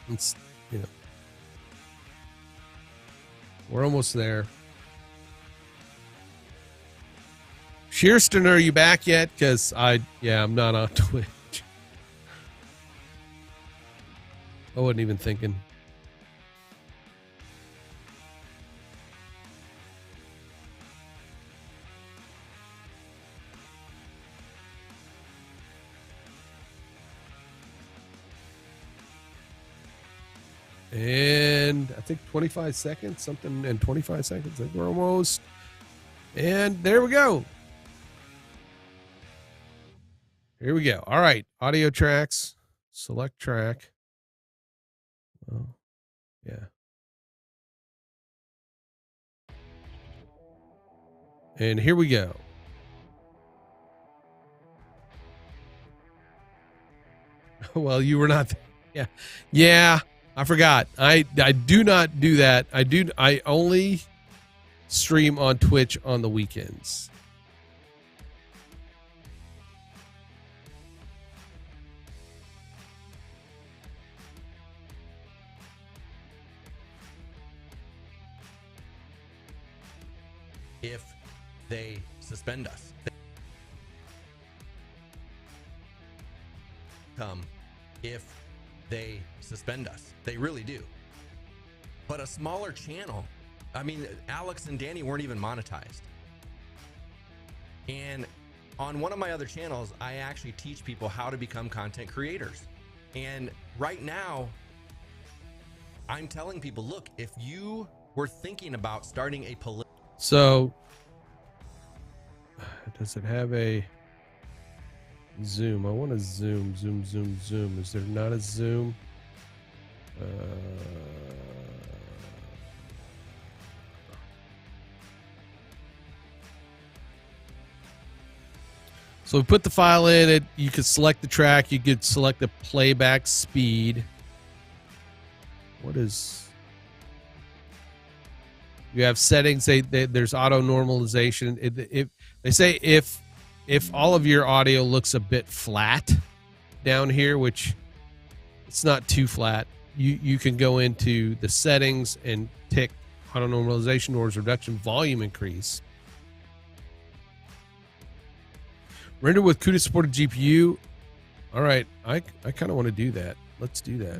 it's, We're almost there. Shearston, are you back yet? Because I'm not on Twitch. I wasn't even thinking. And I think 25 seconds, something in 25 seconds. I think we're almost. And there we go. Here we go. All right. Audio tracks. Select track. Oh, yeah. And here we go. Well, you were not. Yeah. Yeah. I forgot. I do not do that. I only stream on Twitch on the weekends. If they suspend us. If they suspend us. They really do. But a smaller channel, I mean, Alex and Danny weren't even monetized. And on one of my other channels, I actually teach people how to become content creators. And right now, I'm telling people, look, if you were thinking about starting a So, does it have a zoom? I want to zoom. Is there not a zoom? So we put the file in it. You could select the track. You could select the playback speed. What is... You have settings. There's auto normalization. They say if all of your audio looks a bit flat down here, which it's not too flat, you can go into the settings and tick auto normalization, noise reduction, volume increase. Render with CUDA supported GPU. All right, I kind of want to do that. Let's do that.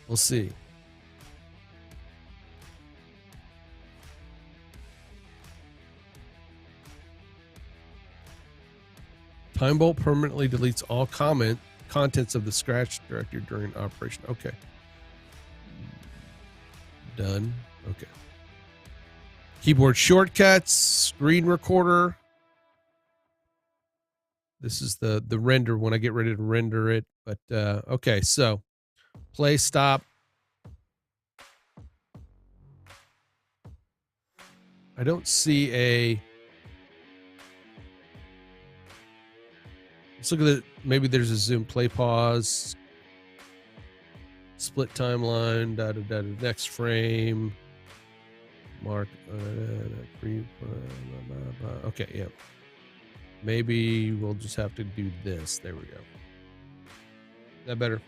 We'll see. Timebolt permanently deletes all contents of the scratch directory during operation. Okay. Done. Okay. Keyboard shortcuts, screen recorder. This is the render when I get ready to render it. But okay, so play, stop. I don't see a... Let's look at it. Maybe there's a zoom, play, pause, split timeline, next frame, mark. Okay, yeah. Maybe we'll just have to do this. There we go. Is that better?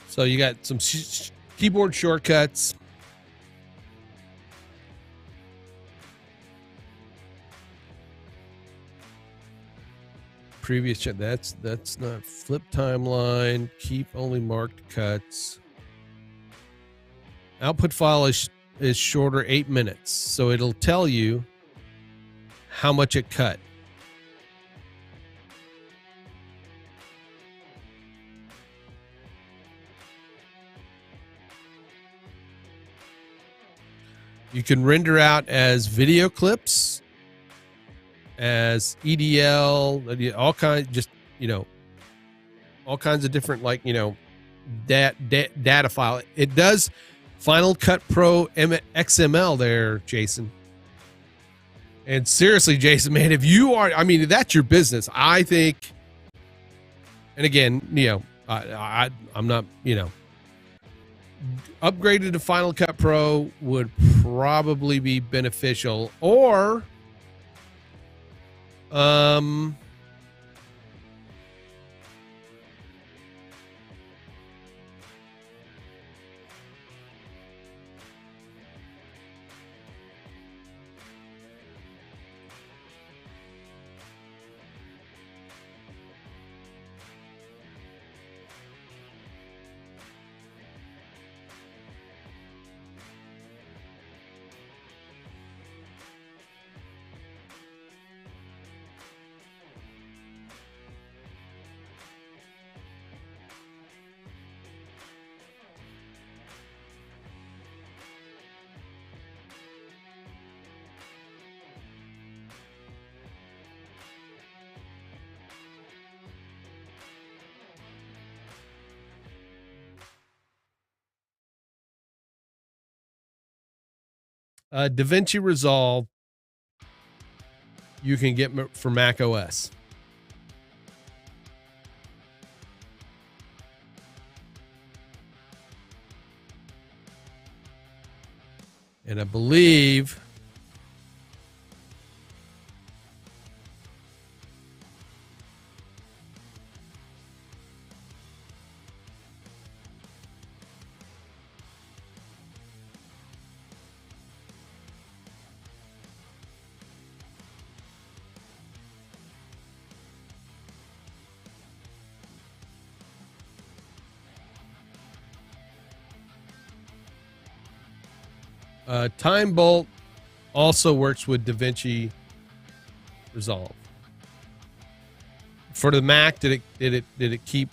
So you got some keyboard shortcuts. Previous chat. That's not flip timeline. Keep only marked cuts. Output file is shorter, 8 minutes. So it'll tell you how much it cut. You can render out as video clips, as EDL, all kinds, just, all kinds of different, data file. It does Final Cut Pro XML there, Jason. And seriously, Jason, man, if you are, that's your business. I think, and again, I'm not, upgraded to Final Cut Pro would probably be beneficial, or DaVinci Resolve you can get for Mac OS. And I believe Time Bolt also works with DaVinci Resolve. For the Mac, did it keep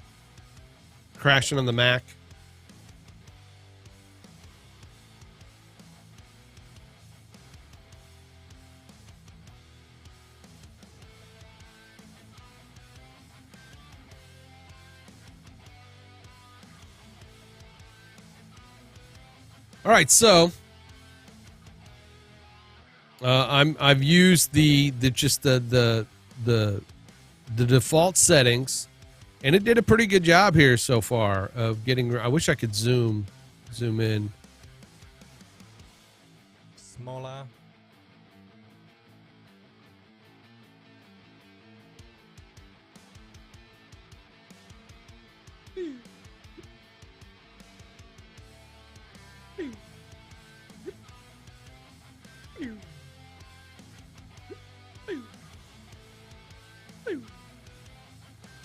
crashing on the Mac? All right, so I've used the default settings, and it did a pretty good job here so far of getting. I wish I could zoom in. Smaller.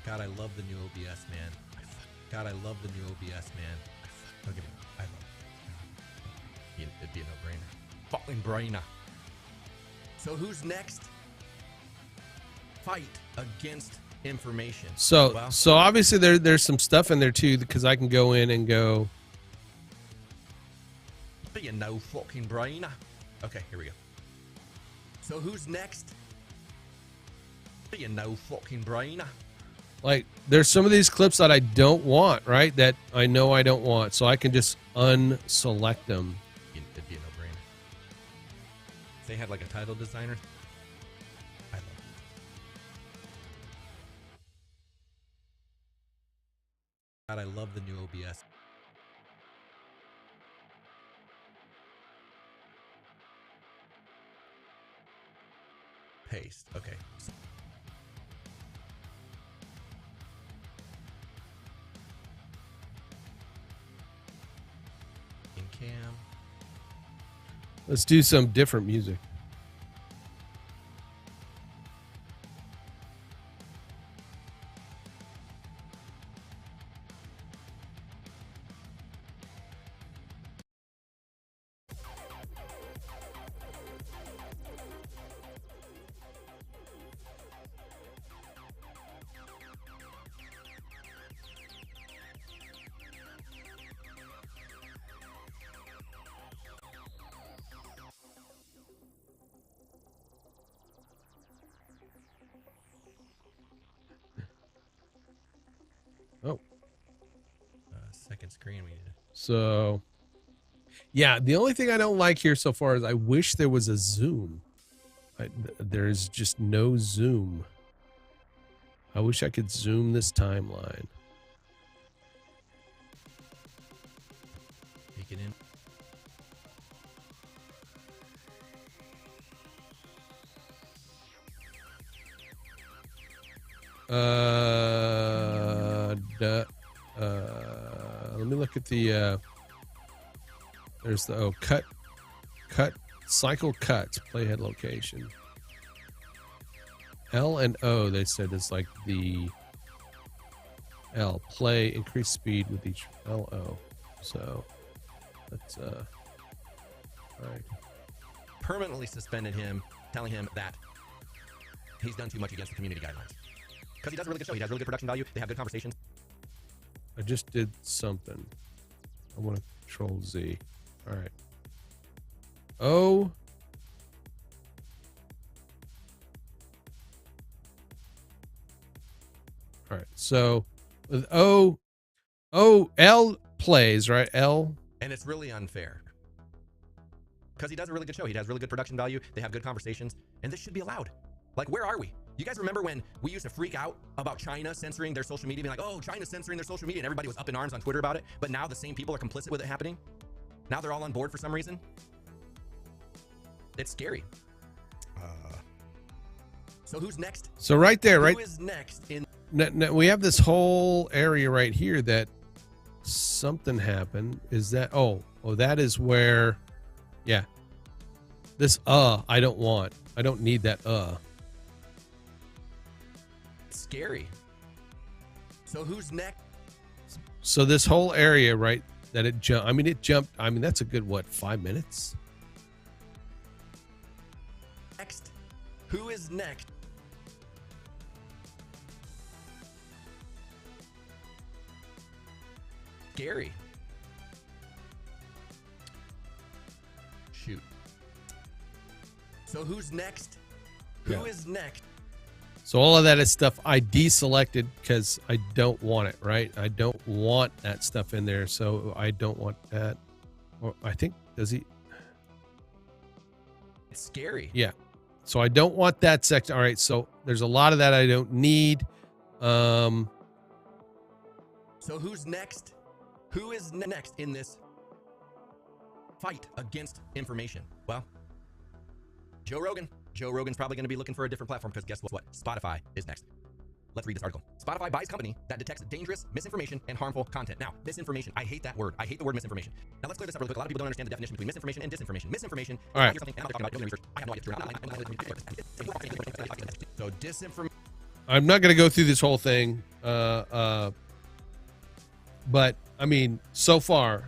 God, I love the new OBS, man. God, I love the new OBS, man. Don't get me wrong. I love it. It'd be a no-brainer. Fucking brainer. So who's next? Fight against information. So Well, so obviously there's some stuff in there too, because I can go in and go. be a no fucking brainer. Okay, here we go. So who's next? Be a no fucking brainer. Like, there's some of these clips that I don't want, right? That I know I don't want. So I can just unselect them. It'd be a no-brainer. If they had like a title designer, I love it. God, I love the new OBS. Paste. Okay. In cam. Let's do some different music. Oh. Second screen we did. So, yeah, the only thing I don't like here so far is I wish there was a zoom. There's just no zoom. I wish I could zoom this timeline. Let me look at the there's the cut cycle cuts playhead location. L and O, they said, is like the L play, increase speed with each LO. So that's all right. Permanently suspended him, telling him that he's done too much against the community guidelines. Because he does a really good show. He has really good production value. They have good conversations. I just did something. I want to control Z. All right. O. All right. So with L plays, right? L. And it's really unfair. Because he does a really good show. He has really good production value. They have good conversations. And this should be allowed. Like, where are we? You guys remember when we used to freak out about China censoring their social media, being like, oh, China's censoring their social media, and everybody was up in arms on Twitter about it, but now the same people are complicit with it happening? Now they're all on board for some reason? It's scary. So who's next? So right there, right? Who is next in... Now, we have this whole area right here that something happened. Is that... Oh, that is where... Yeah. This, I don't want. I don't need that, Scary. So who's next? So this whole area, right, that it jumped. I mean, it jumped. I mean, that's a good, 5 minutes? Next. Who is next? Scary. Shoot. So who's next? Who is next? So all of that is stuff I deselected because I don't want it, right? I don't want that stuff in there. So I don't want that. Or I think, does he? It's scary. Yeah. So I don't want that section. All right. So there's a lot of that I don't need. So who's next? Who is next in this fight against information? Well, Joe Rogan. Joe Rogan's probably going to be looking for a different platform because guess what? Spotify is next. Let's read this article. Spotify buys company that detects dangerous misinformation and harmful content. Now, misinformation. I hate that word. I hate the word misinformation. Now, let's clear this up real quick. A lot of people don't understand the definition between misinformation and disinformation. Misinformation. All right. I have no idea. So disinformation. I'm not going to go through this whole thing. But I mean, so far,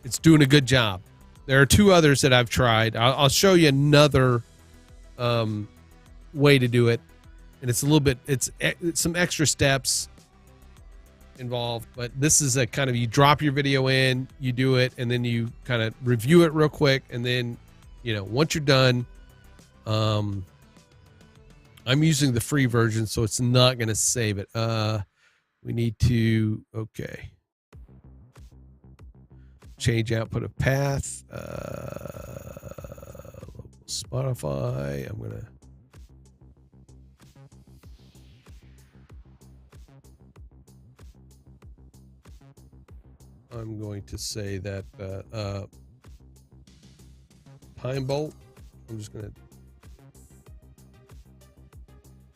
it's doing a good job. There are 2 others that I've tried. I'll show you another way to do it, and it's a little bit. It's some extra steps involved, but this is a kind of, you drop your video in, you do it, and then you kind of review it real quick, and then once you're done, I'm using the free version, so it's not going to save it. We need to change output of path, Spotify. I'm going to say that Pine Bolt. I'm just going to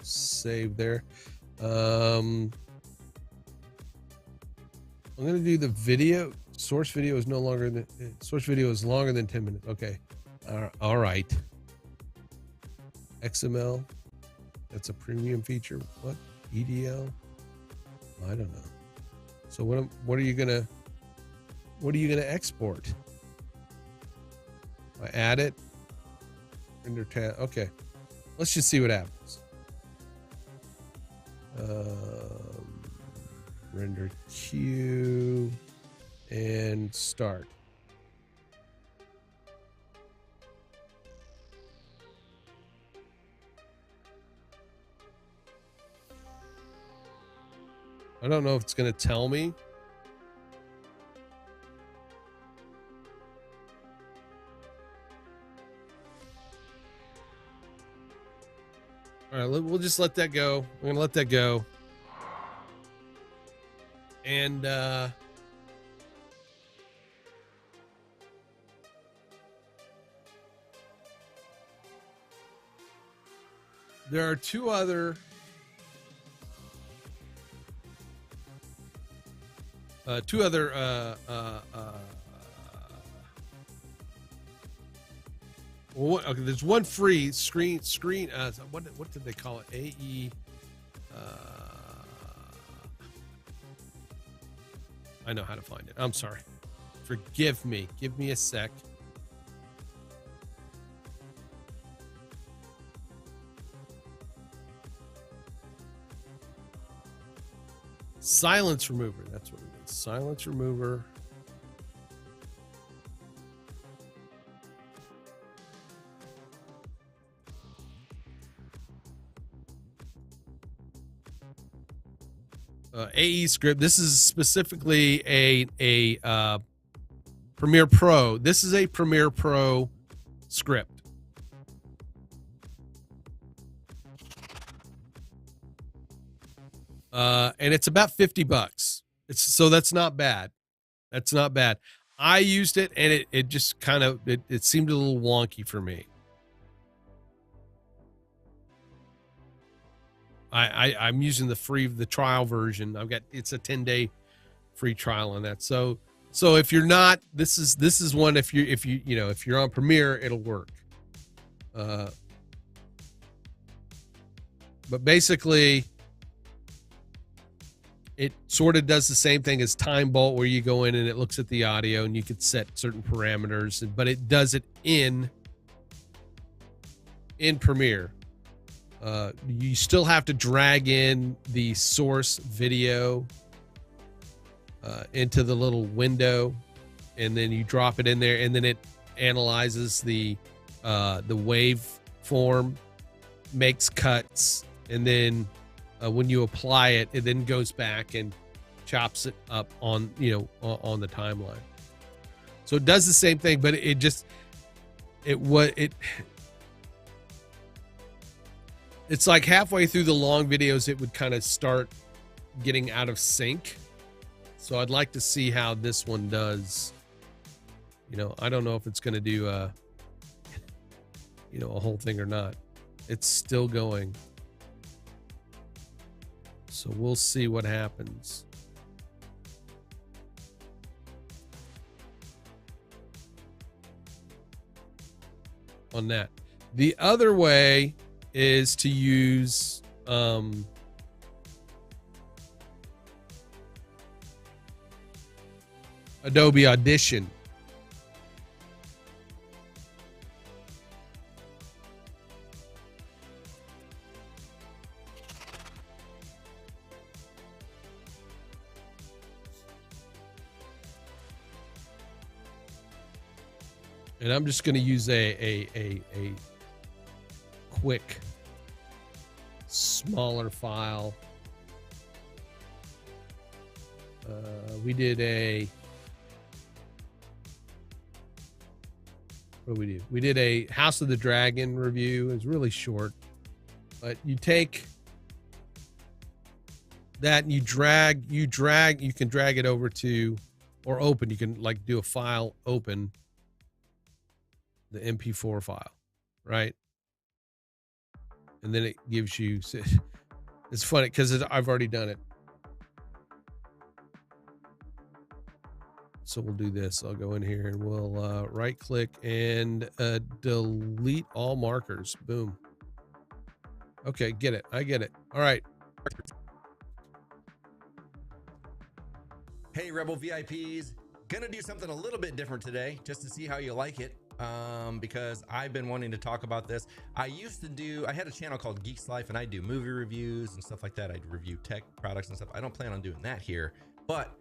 save there. I'm going to do the video. Source video is longer than 10 minutes. Okay. All right. XML. That's a premium feature. What? EDL? I don't know. So what are you going to export? I add it. Render tab. Okay. Let's just see what happens. Render queue and start. I don't know if it's going to tell me. All right, we'll just let that go. We're going to let that go. And There are two other okay, there's one free screen what did they call it? AE I know how to find it. I'm sorry. Forgive me. Give me a sec. Silence remover. That's what it is. Silence remover. AE script. This is specifically a Premiere Pro. This is a Premiere Pro script. And it's about $50. So that's not bad. That's not bad. I used it and it just kind of it seemed a little wonky for me. I'm using the trial version. It's a 10-day free trial on that. So if you're not, this is one, if you're on Premiere, it'll work. But basically it sort of does the same thing as Time Bolt, where you go in and it looks at the audio and you could set certain parameters, but it does it in Premiere. You still have to drag in the source video into the little window, and then you drop it in there, and then it analyzes the waveform, makes cuts, and then when you apply it, it then goes back and chops it up on the timeline. So it does the same thing, but it's like halfway through the long videos, it would kind of start getting out of sync. So I'd like to see how this one does. I don't know if it's going to do a whole thing or not. It's still going. So we'll see what happens. On that. The other way is to use Adobe Audition. And I'm just going to use a quick, smaller file. We did what did we do? We did a House of the Dragon review. It's really short, but you take that and you can drag it over to, or open. You can like do a file open the MP4 file, right? And then it gives you, it's funny because I've already done it. So we'll do this. I'll go in here and we'll right click and delete all markers. Boom. Okay, get it. I get it. All right. Hey, Rebel VIPs. Gonna do something a little bit different today just to see how you like it. Because I've been wanting to talk about this. I had a channel called Geeks Life, and I do movie reviews and stuff like that. I'd review tech products and stuff. I don't plan on doing that here, but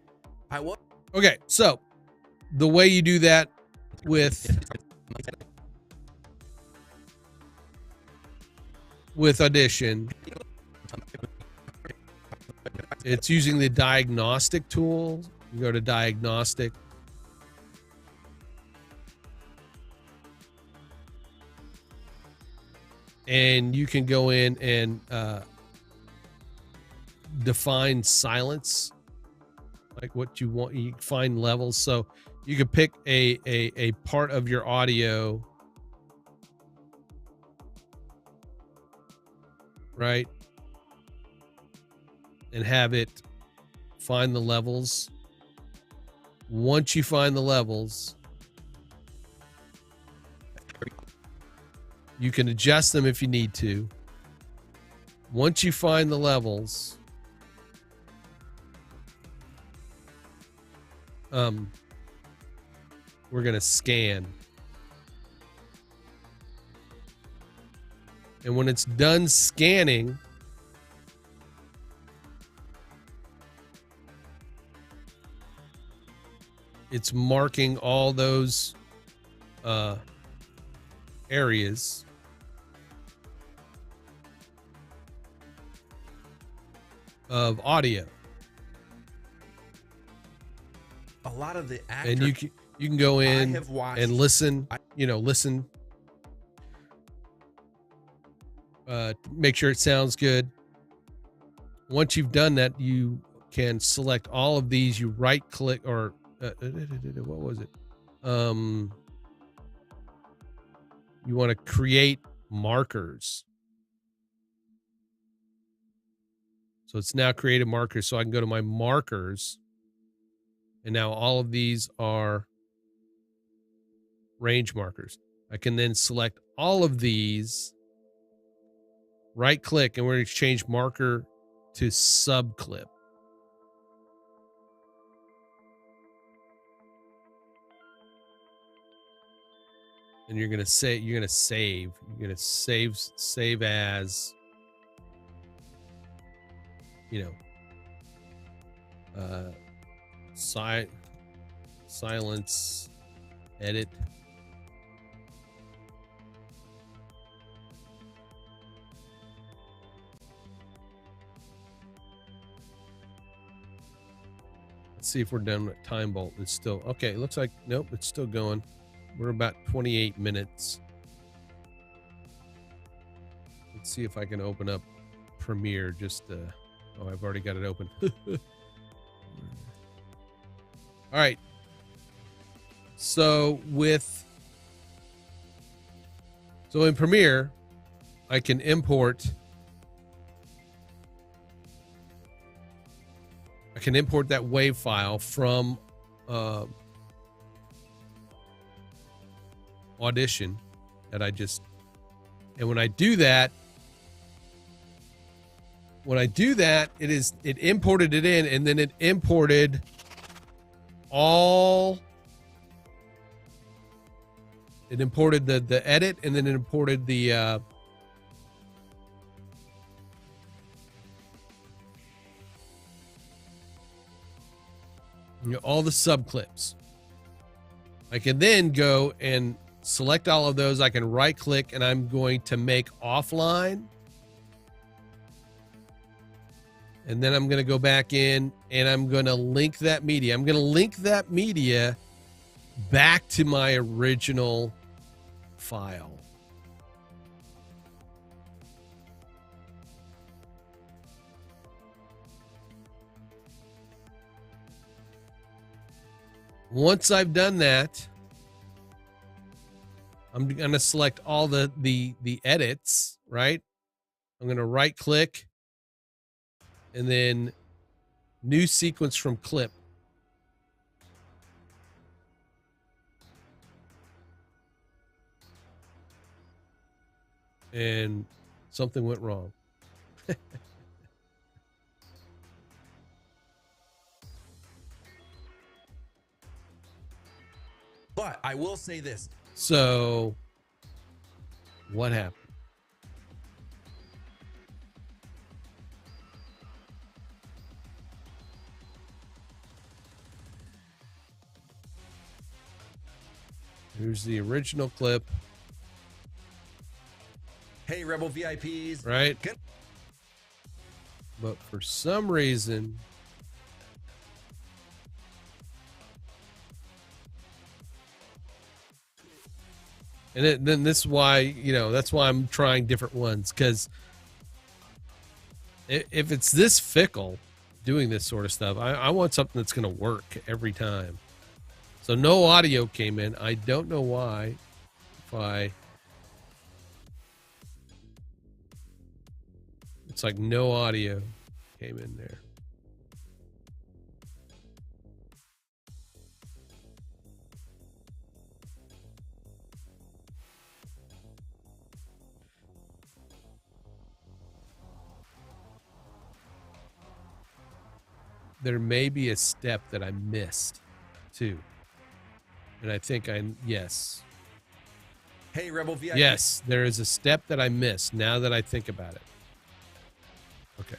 I was. Okay, so the way you do that with Audition, it's using the diagnostic tool. You go to diagnostic. And you can go in and define silence, like what you want. You find levels, so you can pick a part of your audio right? And have it find the levels. Once you find the levels, you can adjust them if you need to. Once you find the levels, we're going to scan. And when it's done scanning, it's marking all those areas. Of audio. A lot of the actors, and you can go in and listen, make sure it sounds good. Once you've done that, you can select all of these. You right click or what was it? You want to create markers. So it's now created markers. So I can go to my markers. And now all of these are range markers. I can then select all of these, right click, and we're going to change marker to sub clip. And you're going to save as, silence, edit. Let's see if we're done with time bolt. It's still okay. It looks like nope, it's still going. We're about 28 minutes. Let's see if I can open up Premiere. I've already got it open. All right. So in Premiere, I can import that WAV file from Audition and when I do that, it imported it in, and then it imported the edit, and then it imported the all the sub clips. I can then go and select all of those. I can right click, and I'm going to make offline. And then I'm going to go back in and I'm going to link that media. I'm going to link that media back to my original file. Once I've done that, I'm going to select all the edits, right? I'm going to right click and then new sequence from clip. And something went wrong. But I will say this. So what happened? Here's the original clip. Hey, Rebel VIPs. Right? But for some reason, then this is why, that's why I'm trying different ones. Because if it's this fickle doing this sort of stuff, I want something that's going to work every time. So no audio came in. I don't know why. looks like no audio came in there. There may be a step that I missed too. And I think yes. Hey, Rebel VIP. Yes, there is a step that I missed now that I think about it. Okay.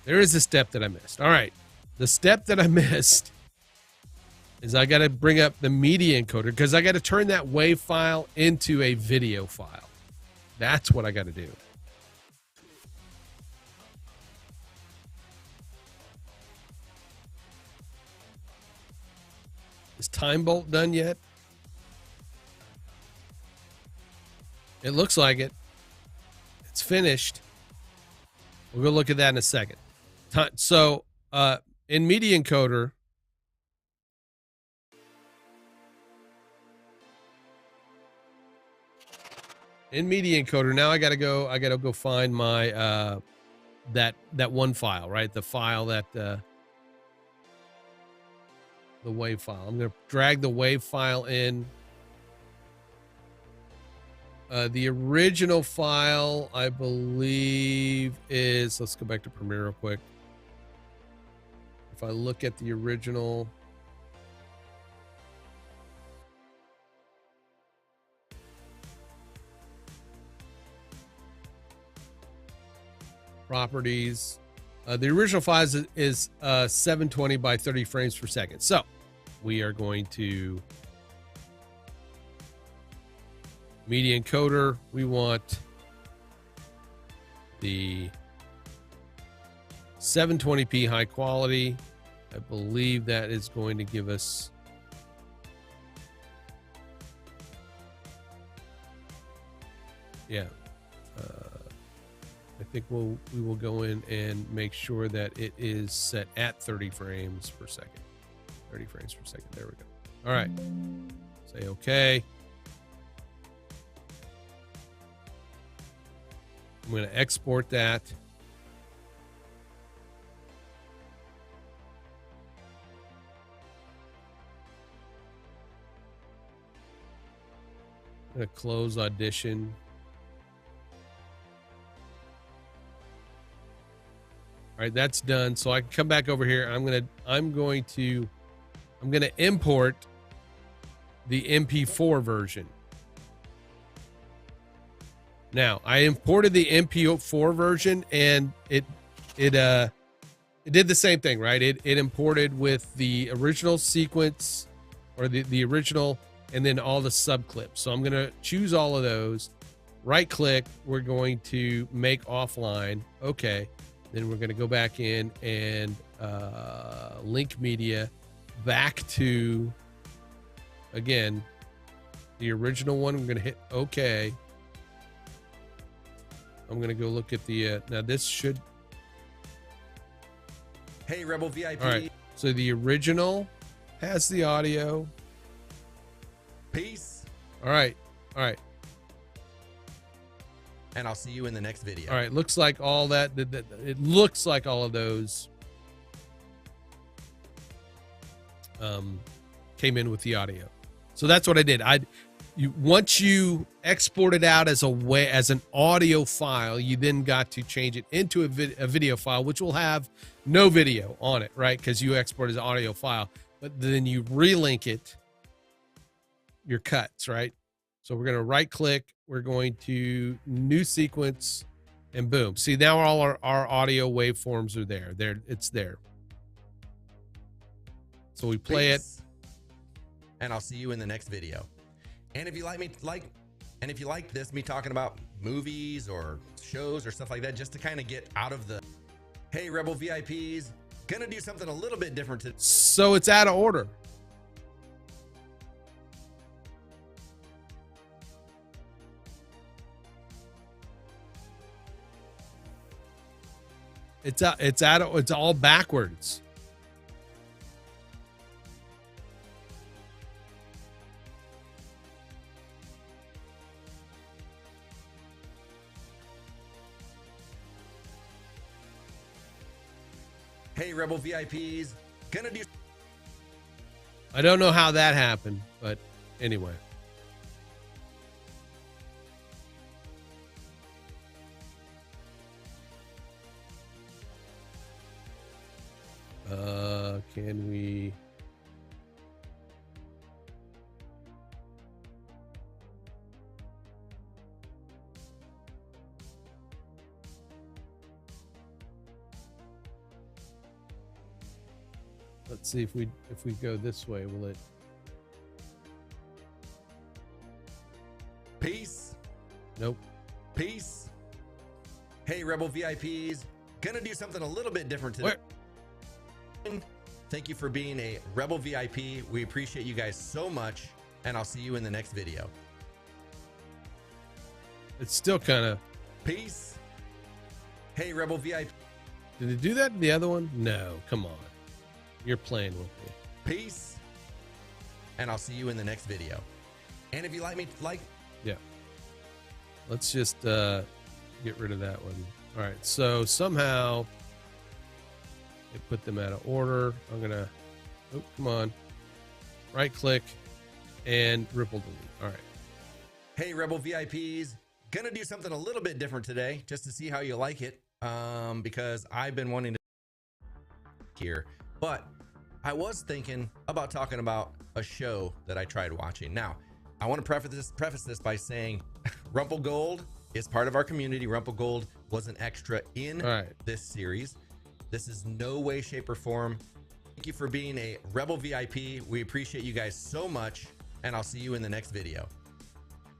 There is a step that I missed. All right. The step that I missed is I got to bring up the media encoder because I got to turn that WAV file into a video file. That's what I got to do. Is Time Bolt done yet? It looks like it. It's finished. We'll go look at that in a second. So, in Media Encoder, now I gotta go find my that one file, right? The file that the WAV file. I'm gonna drag the WAV file in. The original file, I believe, is, let's go back to Premiere real quick. If I look at the original, properties, the original file is 720 by 30 frames per second. So we are going to media encoder. We want the 720p high quality. I believe that is going to give us I think we will go in and make sure that it is set at 30 frames per second. 30 frames per second. There we go. All right. Say okay. I'm going to export that. I'm going to close Audition. All right, that's done. So I can come back over here. I'm going to import the MP4 version. Now, I imported the MP4 version and it did the same thing, right? It imported with the original sequence or the original and then all the sub clips. So I'm going to choose all of those. Right click, we're going to make offline. Okay. Then we're going to go back in and link media back to, again, the original one. We're going to hit OK. I'm going to go look at the, now this should. Hey, Rebel VIP. All right. So the original has the audio. Peace. All right. All right. And I'll see you in the next video. All right. Looks like all that, it looks like all of those came in with the audio. So that's what I did. Once you export it out as an audio file, you then got to change it into a video file, which will have no video on it, right? Because you export as an audio file, but then you relink it, your cuts, right? So we're going to right click. We're going to new sequence and boom. See, now all our audio waveforms are there. It's there. So we play it. And I'll see you in the next video. And if you like this, me talking about movies or shows or stuff like that, just to kind of get out of the, hey, Rebel VIPs, gonna do something a little bit different today. So it's out of order. It's all backwards. Hey, Rebel VIPs, gonna do. I don't know how that happened, but anyway. Can we? Let's see if we go this way, will it? Peace. Nope. Peace. Hey, Rebel VIPs, gonna do something a little bit different today. Where? Thank you for being a Rebel VIP. We appreciate you guys so much, and I'll see you in the next video. It's still kind of. Peace. Hey, Rebel VIP. Did it do that in the other one? No, come on. You're playing with me. Peace. And I'll see you in the next video. And if you like me, Yeah. Let's just get rid of that one. All right. So somehow it put them out of order. I'm going to, oh, come on. Right click and ripple delete. All right. Hey, Rebel VIPs, gonna do something a little bit different today just to see how you like it. Because I've been wanting to here, but I was thinking about talking about a show that I tried watching. Now, I want to preface this by saying Rumple Gold is part of our community. Rumple Gold was an extra in this series. This is no way, shape, or form. Thank you for being a Rebel VIP. We appreciate you guys so much, and I'll see you in the next video.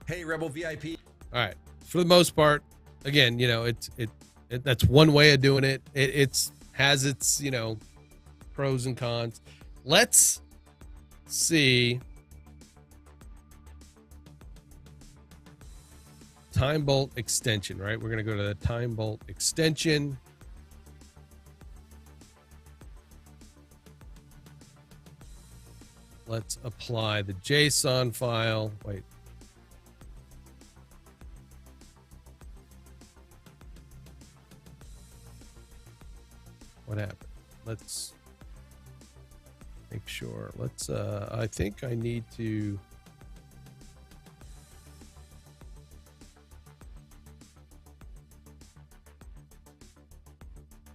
Hey, Rebel VIP. All right. For the most part, again, you know, that's one way of doing it. It's has its, you know, pros and cons. Let's see. Time bolt extension, right? We're going to go to the time bolt extension. Let's apply the JSON file. Wait. What happened? Let's make sure. Let's, I think I need to.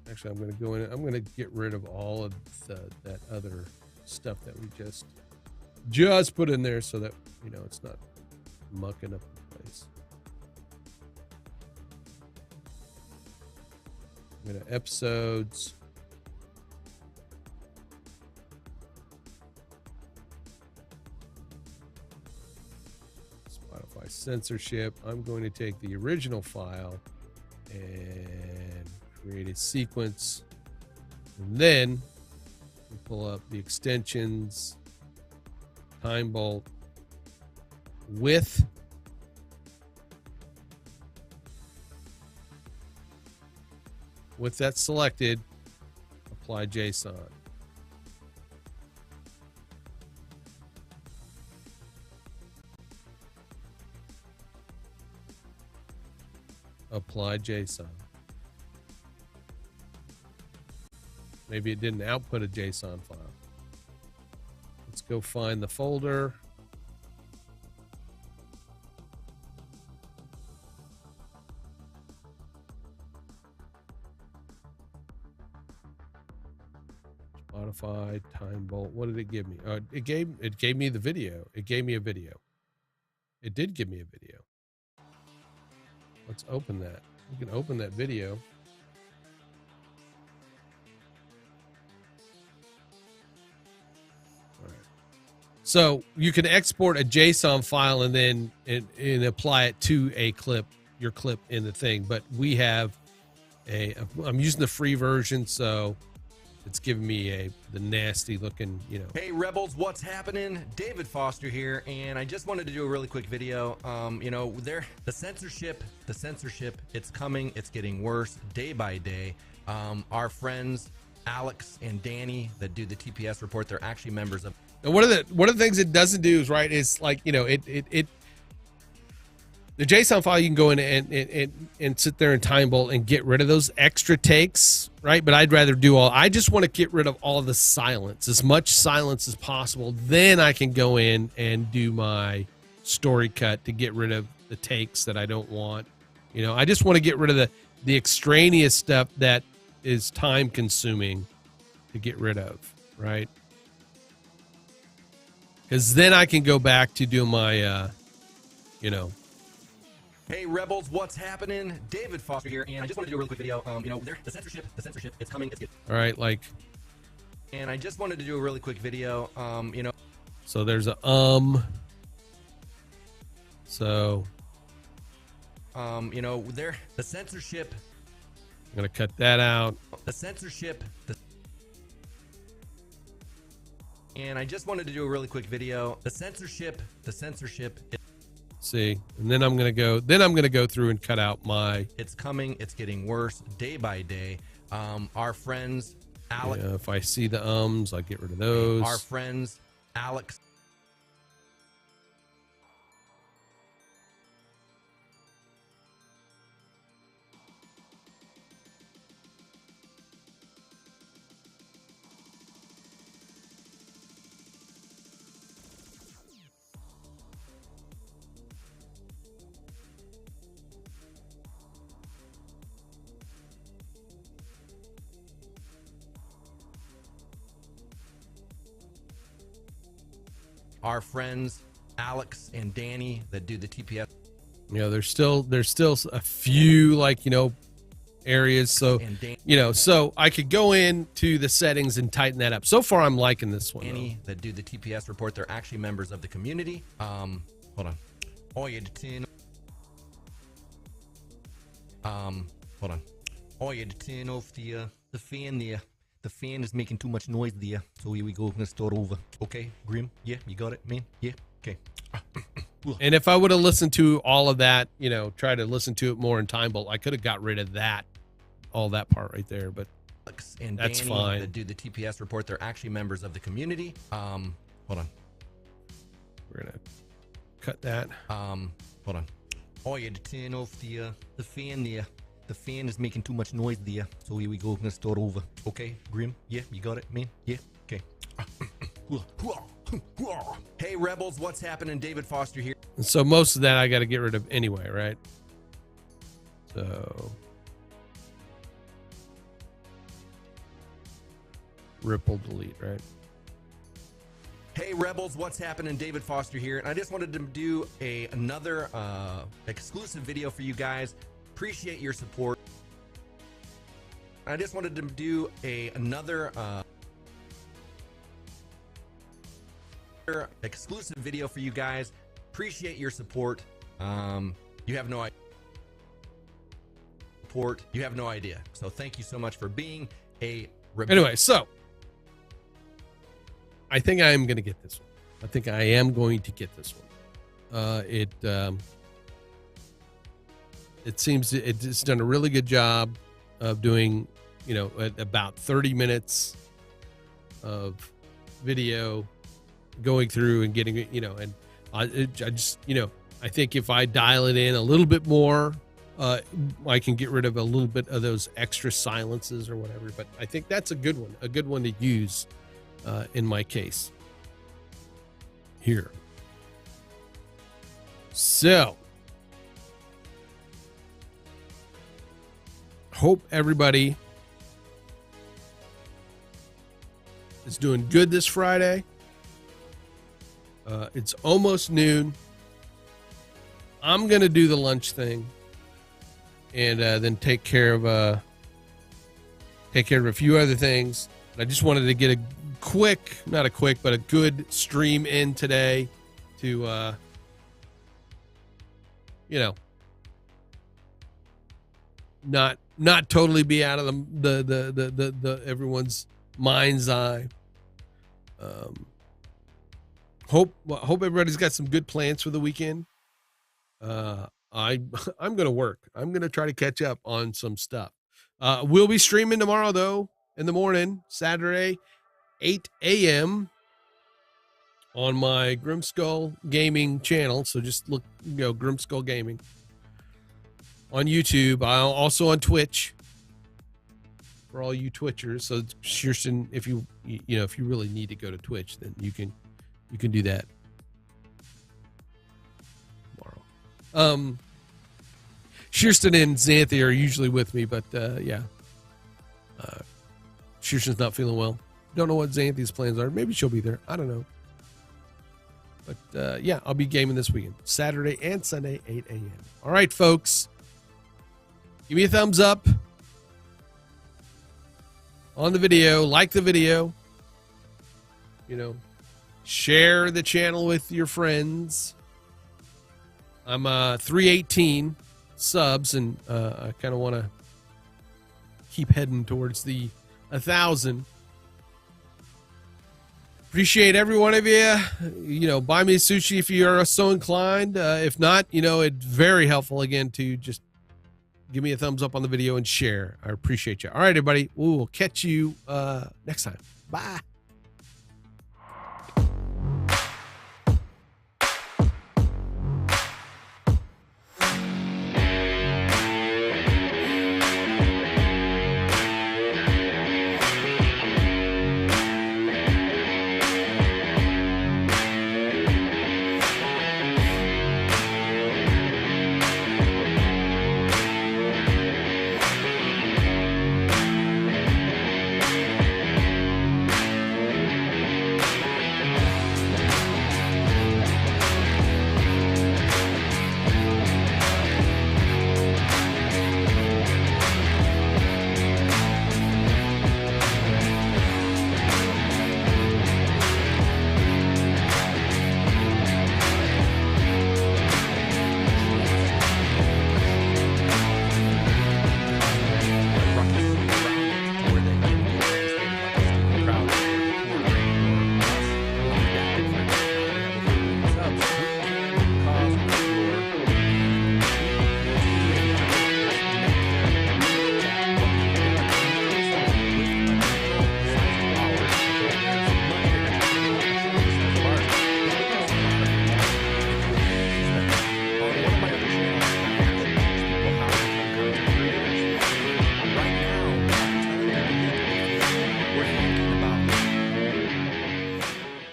Actually, I'm going to go in. I'm going to get rid of all of that other stuff that we just put in there so that, you know, it's not mucking up the place. I'm going to episodes. Spotify censorship. I'm going to take the original file and create a sequence, and then we pull up the extensions, time bolt with that selected, apply JSON. Apply JSON. Maybe it didn't output a JSON file. Let's go find the folder. Spotify, time bolt. What did it give me? It gave me the video. It gave me a video. It did give me a video. Let's open that. We can open that video. So you can export a JSON file and then and apply it to a clip, your clip in the thing. But we have I'm using the free version, so it's giving me the nasty looking, Hey Rebels, what's happening? David Foster here, and I just wanted to do a really quick video. The censorship, it's coming, it's getting worse day by day. Our friends Alex and Danny that do the TPS report, they're actually members of. And one of the things it doesn't do is like, the JSON file, you can go in and sit there and time bolt and get rid of those extra takes, right? But I'd rather I just want to get rid of all the silence, as much silence as possible. Then I can go in and do my story cut to get rid of the takes that I don't want. I just want to get rid of the extraneous stuff that is time consuming to get rid of, right? Because then I can go back to do my, Hey Rebels, what's happening? David Foster here, and I just wanted to do a really quick video. The censorship, it's coming, it's getting. All right, And I just wanted to do a really quick video. So there's a So the censorship. I'm gonna cut that out. The censorship. And I just wanted to do a really quick video. The censorship. See, and then I'm gonna go through and cut out my. It's coming. It's getting worse day by day. Our friends Alex. Yeah, if I see the I get rid of those. Our friends Alex. Our friends Alex and Danny that do the TPS. There's still a few areas. So so I could go into the settings and tighten that up. So far, I'm liking this one. Danny that do the TPS report, they're actually members of the community. Hold on. Oh, you turn. Hold on. Oh, you turn off the fan there. The fan is making too much noise there. So here we go. I'm gonna start over. Okay, Grim. Yeah, you got it, man. Yeah. Okay. And if I would have listened to all of that, try to listen to it more in time bolt, I could have got rid of all that part right there. But and that's Danny fine. That do the TPS report, they're actually members of the community. Hold on. We're gonna cut that. Hold on. Oh, you had to turn off the fan there. The fan is making too much noise there. So here we go. I'm gonna start over. Okay, Grim. Yeah, you got it, man. Yeah. Okay. Hey Rebels, what's happening? David Foster here. And so most of that I got to get rid of anyway, right? So ripple delete, right? Hey Rebels, what's happening? David Foster here, and I just wanted to do another exclusive video for you guys. Appreciate your support. I just wanted to do another exclusive video for you guys. Appreciate your support. You have no idea. So thank you so much for being a anyway. So I think I am going to get this one. It seems it's done a really good job of doing, about 30 minutes of video, going through and getting it, and I just, I think if I dial it in a little bit more, I can get rid of a little bit of those extra silences or whatever. But I think that's a good one to use in my case here. So hope everybody is doing good this Friday. It's almost noon. I'm going to do the lunch thing and then take care of a few other things. I just wanted to get not a quick, but a good stream in today to, not totally be out of the everyone's mind's eye. Hope everybody's got some good plans for the weekend. I'm gonna work. I'm gonna try to catch up on some stuff. We'll be streaming tomorrow though in the morning, Saturday, 8 a.m. on my Grimskull Gaming channel. So just look, Grimskull Gaming on YouTube. I'll also on Twitch for all you Twitchers. So Shearston, if you really need to go to Twitch, then you can do that tomorrow. Shearston and Xanthi are usually with me, but yeah. Shearston's not feeling well. Don't know what Xanthi's plans are. Maybe she'll be there. I don't know. But yeah, I'll be gaming this weekend. Saturday and Sunday, 8 a.m. All right, folks. Give me a thumbs up on the video. Like the video. Share the channel with your friends. I'm 318 subs, and I kind of want to keep heading towards the 1,000. Appreciate every one of you. Buy me sushi if you are so inclined. If not, it's very helpful again to just give me a thumbs up on the video and share. I appreciate you. All right, everybody. We'll catch you next time. Bye.